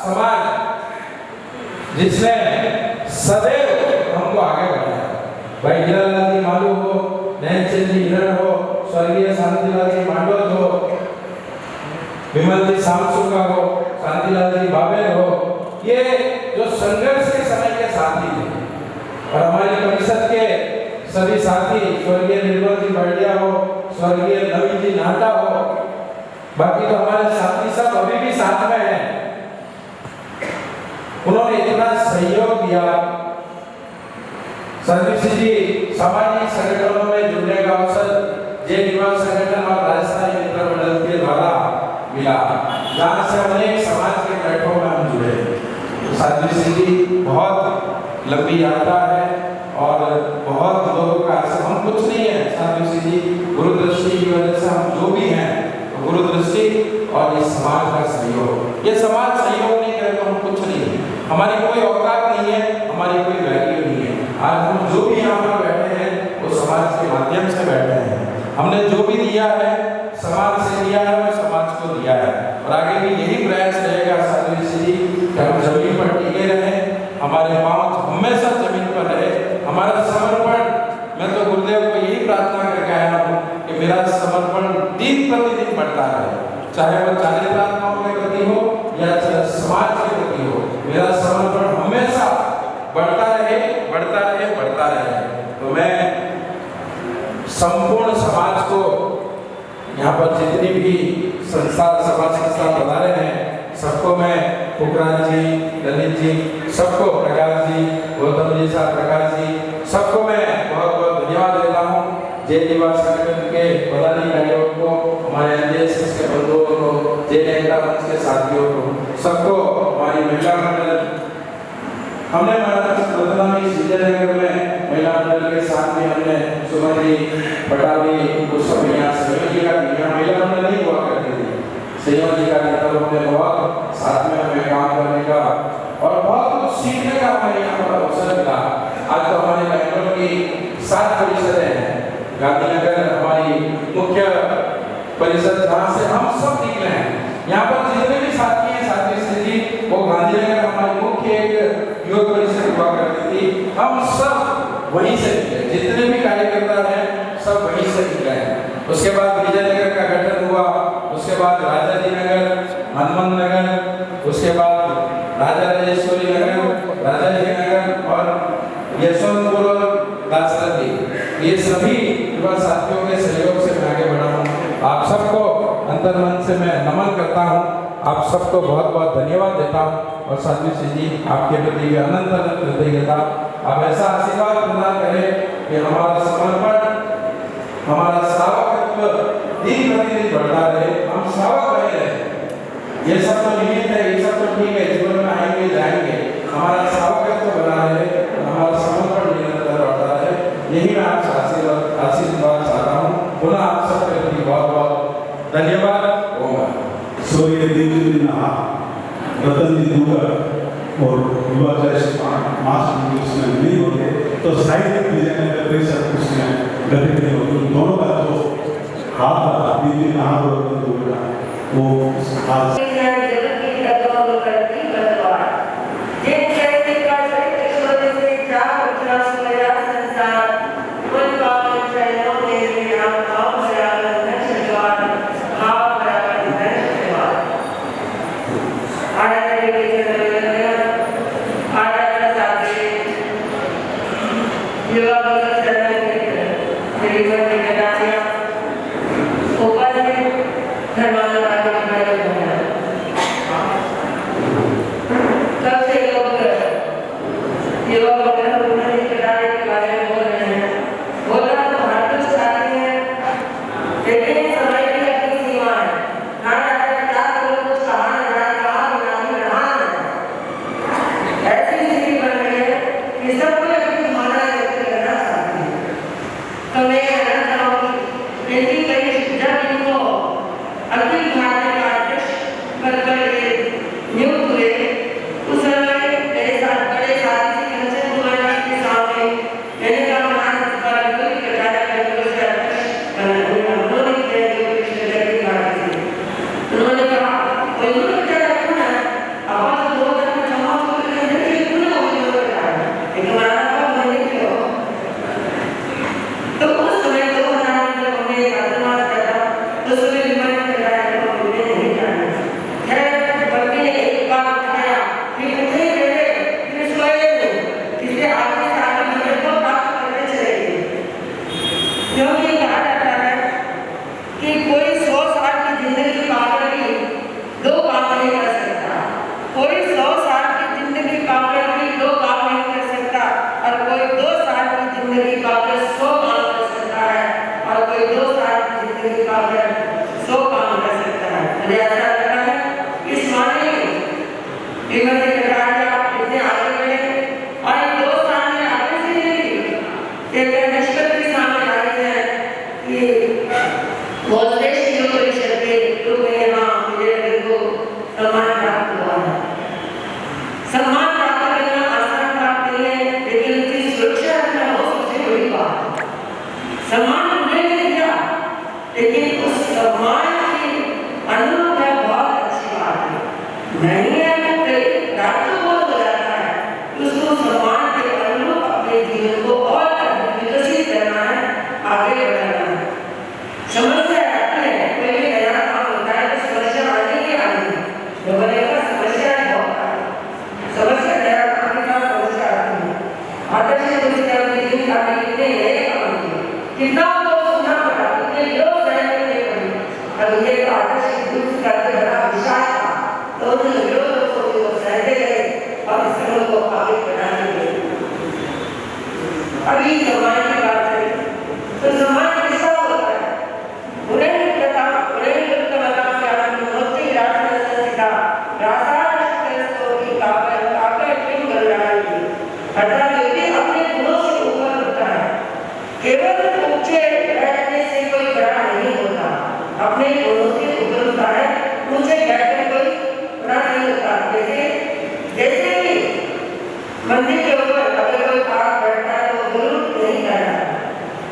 समाज जिसने सदैव हमको आगे बढ़ाया। भाई हीरालाल जी मालू हो, नैनचंद जी हिरण हो, स्वर्गीय शांतिलाल जी मांडोद हो, विमल जी सामसुका हो, शांतिलाल जी बाबेर हो, ये जो संघर्ष के समय के साथी थे। और हमारी परिषद के सभी साथी, स्वर्गीय निर्मल जी बढ़िया हो, स्वर्गीय नवीन जी नाटा हो, बाकी तो हमारे साथी सब अभी भी साथ में हैं। उन्होंने इतना सहयोग दिया। साजिश जी सामाजिक संगठनों में जुड़ने का अवसर जैन युवा संगठन और राजस्थानी मित्र मंडल के द्वारा मिला, जहाँ से अनेक समाज के प्लेटफॉर्म में हम जुड़े। साजिश जी बहुत लंबी यात्रा है और बहुत लोगों का, हम कुछ नहीं है साजिश जी, गुरु दृष्टि की वजह से हम जो भी हैं, गुरु दृष्टि और इस समाज का सहयोग। ये समाज सहयोग नहीं करे तो हम कुछ नहीं है, हमारी कोई औकात नहीं है, हमारी कोई वैल्यू नहीं है। आज हम जो भी यहाँ पर बैठे हैं वो समाज के माध्यम से बैठे हैं। हमने जो भी दिया है समाज से दिया है, वो समाज को दिया है और आगे भी यही प्रयास रहेगा साजिश जी कि हम जमीन पर टिके रहे, हमारे पांव हमेशा जमीन पर रहे, हमारा समर्पण। मैं तो गुरुदेव को यही प्रार्थना करके आया हूँ कि मेरा समर्पण दिन प्रतिदिन बढ़ता रहे, चाहे वो चालीस प्रार्थनाओं के प्रति हो या समाज के प्रति हो, मेरा समर्पण हमेशा बढ़ता रहे, बढ़ता रहे, बढ़ता रहे। तो मैं संपूर्ण समाज को, यहाँ पर जितनी भी संस्था समाज संस्था बता रहे हैं, सबको मैं पुखराज जी, ललित जी, सबको, प्रकाश जी, गौतम जी साहब, प्रकाश जी, सबको मैं बहुत बहुत धन्यवाद देता हूँ। जैन युवा संगठन के पदाधिकारियों को, हमारे एनडीएसएस के बंधुओं को, जैन एकता मंच के साथियों को, सबको, हमारी महिला मंडल, हमने विजयनगर में महिला मंडल के साथ में हमने सुमन जी पटावी, उस समय यहाँ संयोग जी का, यहाँ महिला मंडल नहीं हुआ करती थी, संयोग जी का नेतृत्व हमने बहुत साथ में हमें काम करने का और बहुत कुछ सीखने का हमें यहाँ पर अवसर मिला। आज तो हमारे बैंगलोर की 7 परिषदें हैं, गांधीनगर मुख्य परिषद जहाँ से हम सब निकले हैं। यहाँ पर जितने भी साथी हैं, साथी जी, वो गांधीनगर हमारी मुख्य एक युवक परिषद हुआ करती थी। हम सब वहीं से निकले, जितने भी कार्यकर्ता हैं सब वहीं से निकले हैं। उसके बाद विजयनगर का गठन हुआ, उसके बाद राजाजी नगर, हनुमान नगर, उसके बाद राजा राजेश्वरी नगर, राजाजी नगर और यशवंतपुर और दासरथी, ये सभी युवा साथियों के सहयोग से मैं आगे बढ़ा हूँ। आप सबको अंतर्मन से मैं नमन करता हूँ, आप सबको बहुत बहुत धन्यवाद देता हूँ और साथी जी आपके प्रति भी अनंत अनंत कृतज्ञता। आप ऐसा आशीर्वाद प्रदान करें कि हमारा समर्पण, हमारा श्रावकत्व दिन प्रतिदिन बढ़ता रहे, हम श्रावक बने रहे। ये सब तो निमित्त है, ये सब तो ठीक है, जीवन में आएंगे जाएंगे, हमारा श्रावकत्व बना रहे, हमारा समर्पण निरंतर बढ़ता रहे। यही मैं आपसे आशीर्वाद चाहता हूँ। पुनः आप सबके प्रति बहुत बहुत धन्यवाद। सूर्य देव रतन जी दूकर और युवा मास उसमें नहीं होते तो साहित्य विजयनगर परिषद उसमें गठित नहीं होती। दोनों का जो हाथ था दीदी नहा वो हाथ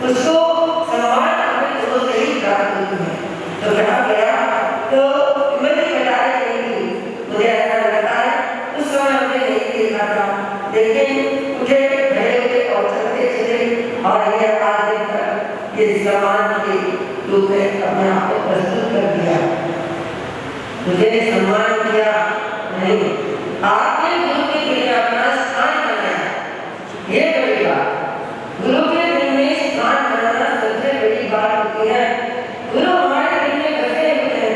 उसको सम्मान अपने गुरु से रूप में अपने आप को प्रस्तुत कर दिया, मुझे सम्मान किया नहीं, आपने गुरु के दिल में अपना स्थान बनाया, ये बड़ी बात। गुरु के दिल में स्थान बनाना सबसे बड़ी बात होती है। गुरु हमारे दिल में बसे हुए हैं,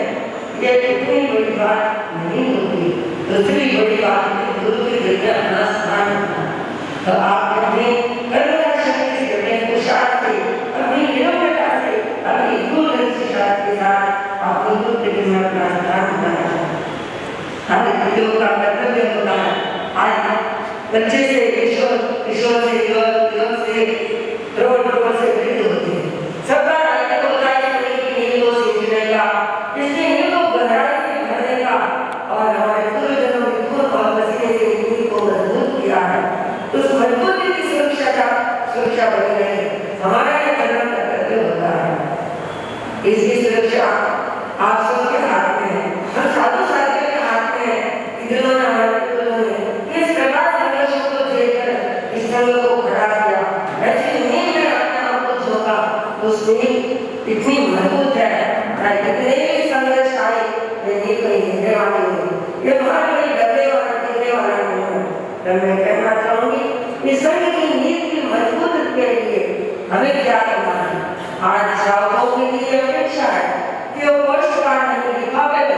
ये इतनी बड़ी बात नहीं होती। दूसरी बड़ी बात है गुरु के दिल में अपना स्थान बनाना। तो आप अपनी करुणा शक्ति से, अपने पुरुषार्थ से, अपनी निरंतरता से, अपनी गुरु शिक्षा के साथ अपने गुरु के दिल में अपना स्थान बनाया। हर गुरु का कर्तव्य होता है। आज बच्चे से किशोर, किशोर से युवक, युवक से प्रौढ़, प्रौढ़ से वृद्ध होते हैं। सबका दायित्व होता है कि नींद को सीखने का, इसलिए नींद को गहराई से भरने का, और हमारे गुरुजनों ने खून और पसीने से नींद को मजबूत किया है। उस मजबूती की सुरक्षा बनी रहे, हमारा ये जन्म कर्तव्य होता है। इसकी सुरक्षा आप सबके हाथ में है, हम साधु साथियों के हाथ में है। जिन्होंने हमारे गुरुओं ने इस प्रकार संघर्ष को झेलकर इस संघ को खड़ा किया, ऐसी नींद में अपने आप को झोंका, उस नींद इतनी मजबूत है, कितने भी संघर्ष आए ये नींद कोई हिलने वाली नहीं, ये बहुत बड़ी डरने वाला, गिरने वाला नहीं है। तो मैं कहना चाहूंगी इस संघ की नींद की मजबूत के लिए हमें क्या करना है। आज श्रावकों के लिए अपेक्षा है कि वो पोस्टकार्ड नहीं लिखा बने,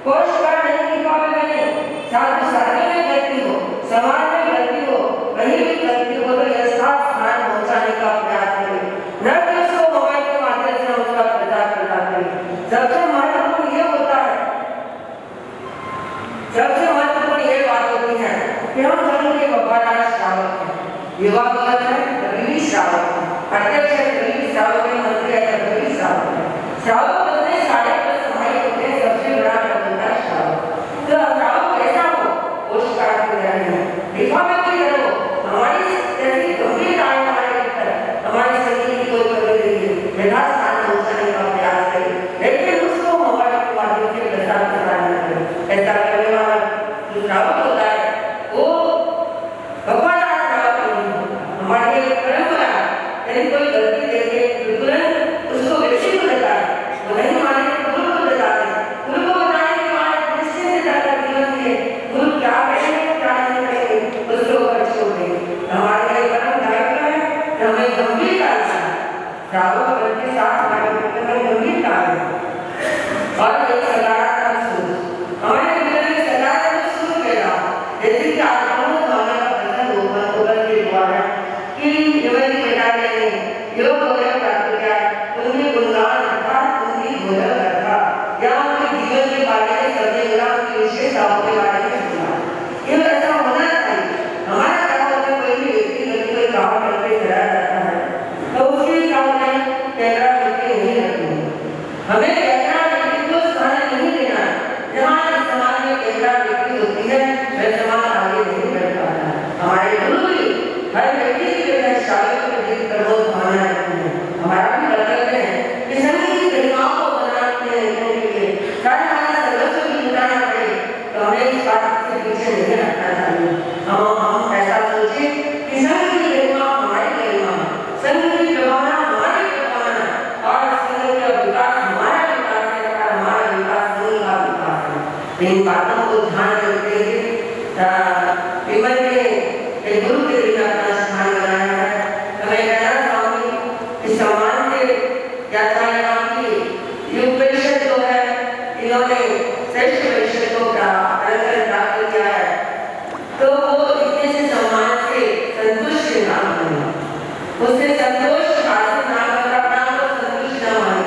पोस्टकार्ड नहीं लिखा बने, साधु साथियों में गलती हो, समाज में गलती हो, कहीं भी गलती हो तो यह साफ स्थान पहुंचाने का प्रयास करें, न कि उसको मोबाइल के माध्यम से उसका प्रचार प्रसार करें। सबसे महत्वपूर्ण ये होता है, सबसे महत्वपूर्ण ये बात होती है कि हम सब के वफादार श्रावक हैं। युवा वर्ग है कभी भी श्रावक है, अध्यक्ष है कभी भी श्रावक है, मंत्री है कभी भी श्रावक है। श्रावक बदले सारे समाज होते हैं, सबसे बड़ा होता है श्रावक। तो श्रावक कैसा हो, पोस्टकार्ड की तरह नहीं, लिफाफे की तरह हो। हमारी जैसी गंभीर आय हमारे भीतर, हमारे शरीर की कोई कमी नहीं है, यथार्थ स्थान पहुंचाने का प्रयास करें, लेकिन उसको मोबाइल के माध्यम से प्रचार प्रसार न करें। ऐसा करने वाला जो श्रावक होता है वो वफादार हमारे परंपरा, यदि कोई गलती देखे तो तुरंत उसको व्यक्ति को बताए, वो नहीं माने तो गुरु को बताए, गुरु को बताने के बाद निश्चित ज्यादा जीवन में गुरु क्या करेंगे क्या नहीं करेंगे उसको ऊपर छोड़ देंगे। हमारे लिए परम दायित्व है कि हमें गंभीरता से श्रावक के साथ हमारे में गंभीरता है और एक सकारात्मक सोच, हमारे भीतर में सकारात्मक सोच पैदा हो। जैसे कि आज हम भावना का प्रसंग होकर के हुआ है कि युवती बेटाने ने योग वगैरह प्राप्त किया, उनकी गुणगान अर्थात उनकी भोजन करता या उनके जीवन के बारे में समझे या उनकी विशेषताओं के बारे में सुना। ये ऐसा होना चाहिए। हमारा काम होता है कोई भी व्यक्ति यदि कोई काम करके चला जाता है तो उसके काम में कैमरा व्यक्ति नहीं रखनी, हमें कैमरा व्यक्ति को स्थान नहीं देना। जहाँ इस समाज में कैमरा व्यक्ति होती है वह समाज आगे नहीं बढ़ पाता। हमारे गुरु भी हर व्यक्ति शायद प्रदीप प्रबोध भावना रखते हैं। हमारा भी कर्तव्य है कि संघ की गरिमाओं को बनाने के लिए चाहे हमारा सर्वस्व भी जुटाना पड़े तो हमें इस बात से पीछे नहीं हटना चाहिए। हम ऐसा सोचे कि संघ की गरिमा हमारी गरिमा, संघ की प्रभावना हमारी प्रभावना और संघ का विकास हमारा विकास है और हमारा विकास संघ का विकास है। इन बातों को ध्यान रखते हुए विमल ने एक गुरु के लिए अपना स्थान बनाया है। मैं कहना चाहूंगी इस सम्मान से यात्रायाम की युग परिषद जो है इन्होंने श्रेष्ठ परिषद को अलंकार प्राप्त किया है, तो वो इतने से सम्मान से संतुष्ट ना बने, उससे संतोष हासिल ना कर अपना को संतुष्ट ना माने।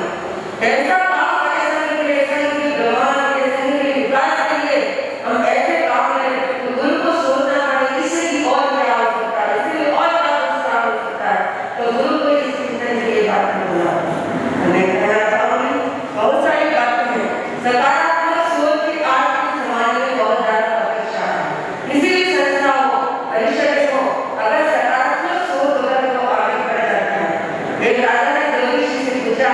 ऐसा काम करें संघ के संघ के ब्रह्मांड के संघ के विकास के लिए हम ऐसे काम करें तो गुरु को सोचना पड़े इससे और क्या हो सकता है, इससे और क्या हो सकता है। तो गुरु को इस चिंतन के लिए बात बोला। मैं कहना चाहूंगी बहुत सारी बातें हैं, सकारात्मक सोच के आज के समाज में बहुत ज्यादा अपेक्षा है। किसी भी संस्था हो, परिषद हो, अगर सकारात्मक सोच होगा तो आगे बढ़ जाता है। एक राजा ने ज्योतिषी से पूछा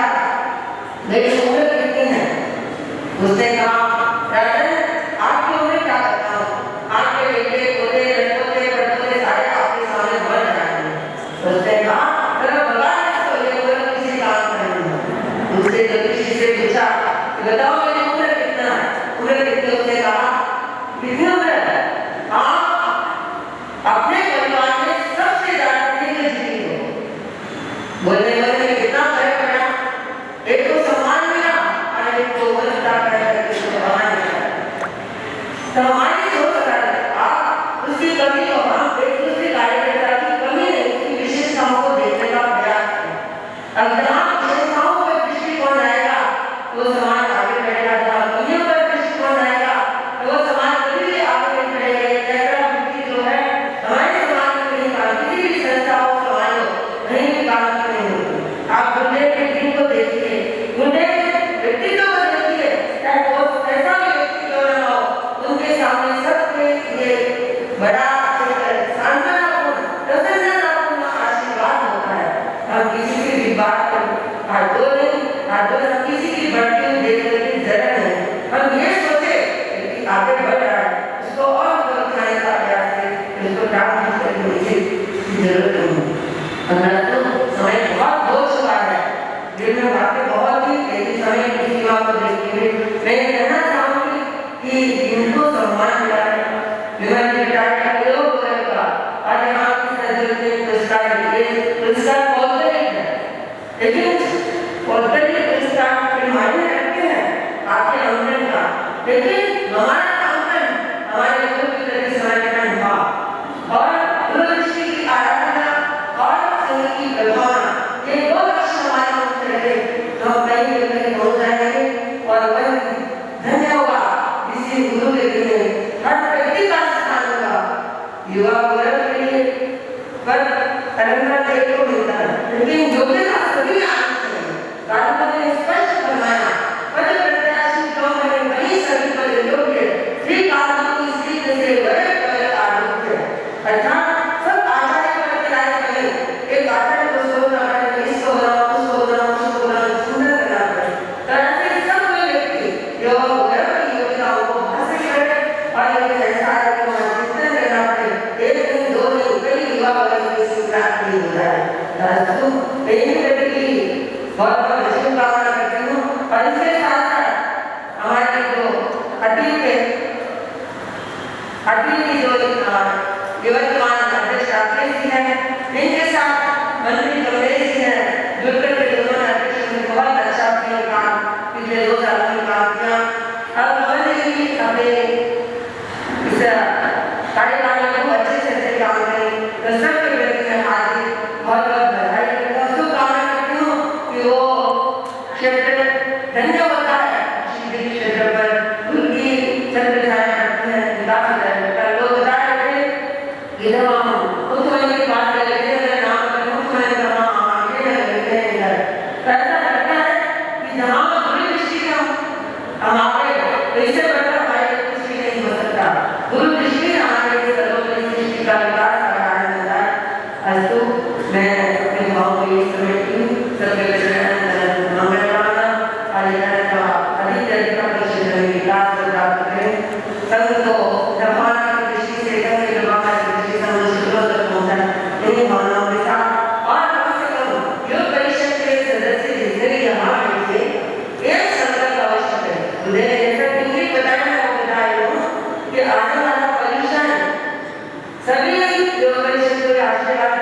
मेरी उम्र कितनी है, उसने कहा राजन आपकी उम्र क्या बताऊं, आपके बेटे पोते लड़कोते बड़कोते सारे आपके सामने मर जाएंगे। उसने कहा जरा बता इसको ये उम्र किसी काम करनी है। बताओ मेरी उम्र कितना है? उम्र कितनी? उसने कहा कितनी उम्र है? आप अपने परिवार में सबसे ज्यादा कितनी जीती हो? बोलने बोलने कितना फर्क पड़ा। एक तो सम्मान मिला और एक तो वंशता करके सम्मान मिला। तो हमारी सोच आप उसकी कमी को हम एक दूसरे कार्यकर्ता की कमी नहीं उसकी विशेषताओं को देखने का प्रयास करें। अब जहाँ विशेषताओं पर दृष्टिकोण आएगा तो समाज आगे बढ़ेगा, जहाँ कमियों पर दृष्टिकोण आएगा तो वो समाज कभी भी आगे नहीं बढ़ेगा। ये कैसा व्यक्ति जो है हमारे समाज में नहीं काम, किसी भी संस्था हो समाज हो कहीं भी काम नहीं होती। आप गुंडे के दिन को देखिए, गुंडे व्यक्तित्व को देखिए, चाहे वो कैसा भी व्यक्ति क्यों ना हो, उनके सामने सबके लिए बड़ा सांत्वनापूर्ण प्रसन्नतापूर्ण आशीर्वाद होता है। हम किसी की भी बात पर हाथ धोने किसी की बढ़ती हुई देखने की जरूरत नहीं। हम ये सोचे कि आगे बढ़ रहा है उसको और उठाने का प्रयास करें, उसको टाइम करने की जरूरत नहीं। हमारा तो समय बहुत हो चुका है, जिनमें बातें बहुत ही लेकिन समय की सीमा को देखते हुए मैं कहना चाहूंगी कि इनको सम्मान मिला है। विमान के टाटा के लोग करेगा आज यहाँ की संजय ने पुरस्कार दिए, पुरस्कार पौधरिक है लेकिन पौधरिक पुरस्कार के मायने रखते हैं आपके आंदोलन का, लेकिन हमारा आंदोलन हमारे लोगों की तरह समर्पण भाव और दूरदृष्टि की आराधना और संघ की प्रभावना, ये दो लक्ष्य हमारे मुख्य रहे तो हम कहीं न कहीं पहुंच जाएंगे। और वह धन्य होगा इसी गुरु के दिन हर व्यक्ति का स्थान होगा। युवा गौरव के लिए पर अलंकार देखने को मिलता है, लेकिन योग्यता सभी आनी चाहिए। गांधी ने स्पष्ट फरमाया पद प्रत्याशी क्यों बने वही सभी पद योग्य, श्री कांति श्री से बड़े पद आरोग्य। अर्थात सब आचार्य पद के लायक बने, एक आचार्य को सोचना पड़े, इसको बनाओ उसको बनाओ उसको बनाओ, सुंदर करना पड़े। तो ऐसे सब व्यक्ति जो गौरव की योग्यताओं को हासिल करे और ये संसार को चिंतन करना पड़े, एक दिन दो दिन कई युवा वर्ग की स्वीकृति नहीं हो जाए। तो मेरी बेटी बहुत बहुत शुभकामना करती हूँ। और इसके साथ साथ हमारे जो अटील की जो निवर्तमान अध्यक्ष राकेश जी हैं, इनके साथ मंत्री कमलेश जी हैं, जुड़कर के दोनों अध्यक्ष ने बहुत अच्छा अपने काम पिछले 2 सालों में काम किया। अब मंत्री जी अपने इस कार्यकाल में अच्छे से अच्छे काम करें तो सबके प्रति मैं हार्दिक बहुत बहुत बधाई करता हूँ, शुभकामना करती हूँ कि वो क्षेत्र धन्य होता है। किसी क्षेत्र पर उनकी चंद्र छाया करती है, विकास होता है। लोग बता रहे थे कि जब हम मुख्यमंत्री की बात कर रहे थे, मेरा नाम पर मुख्यमंत्री का नाम आगे लगते हैं इधर, तो ऐसा लगता है कि जहाँ पर गुरु दृष्टि हम आगे तो इससे बढ़कर हमारे दृष्टि नहीं हो सकता। गुरु दृष्टि हमारे सर्वोपरि दृष्टि का विकास कराने मिलता है। अस्तु मैं अपने भाव को ये समझती हूँ, सबके विकास प्राप्त करें, संघ को धर्माना की दृष्टि से संघ के निर्माण की दृष्टि से मुश्किलों तक पहुंचा इन्हीं भावनाओं के साथ। और कम से कम योग परिषद के सदस्य जितने भी यहाँ बैठे एक संकल्प अवश्य करें। मुझे जैसा इंग्लिश बताया मैं वो बता रही हूँ कि आने वाला पॉल्यूशन सभी योग परिषद को आशीर्वाद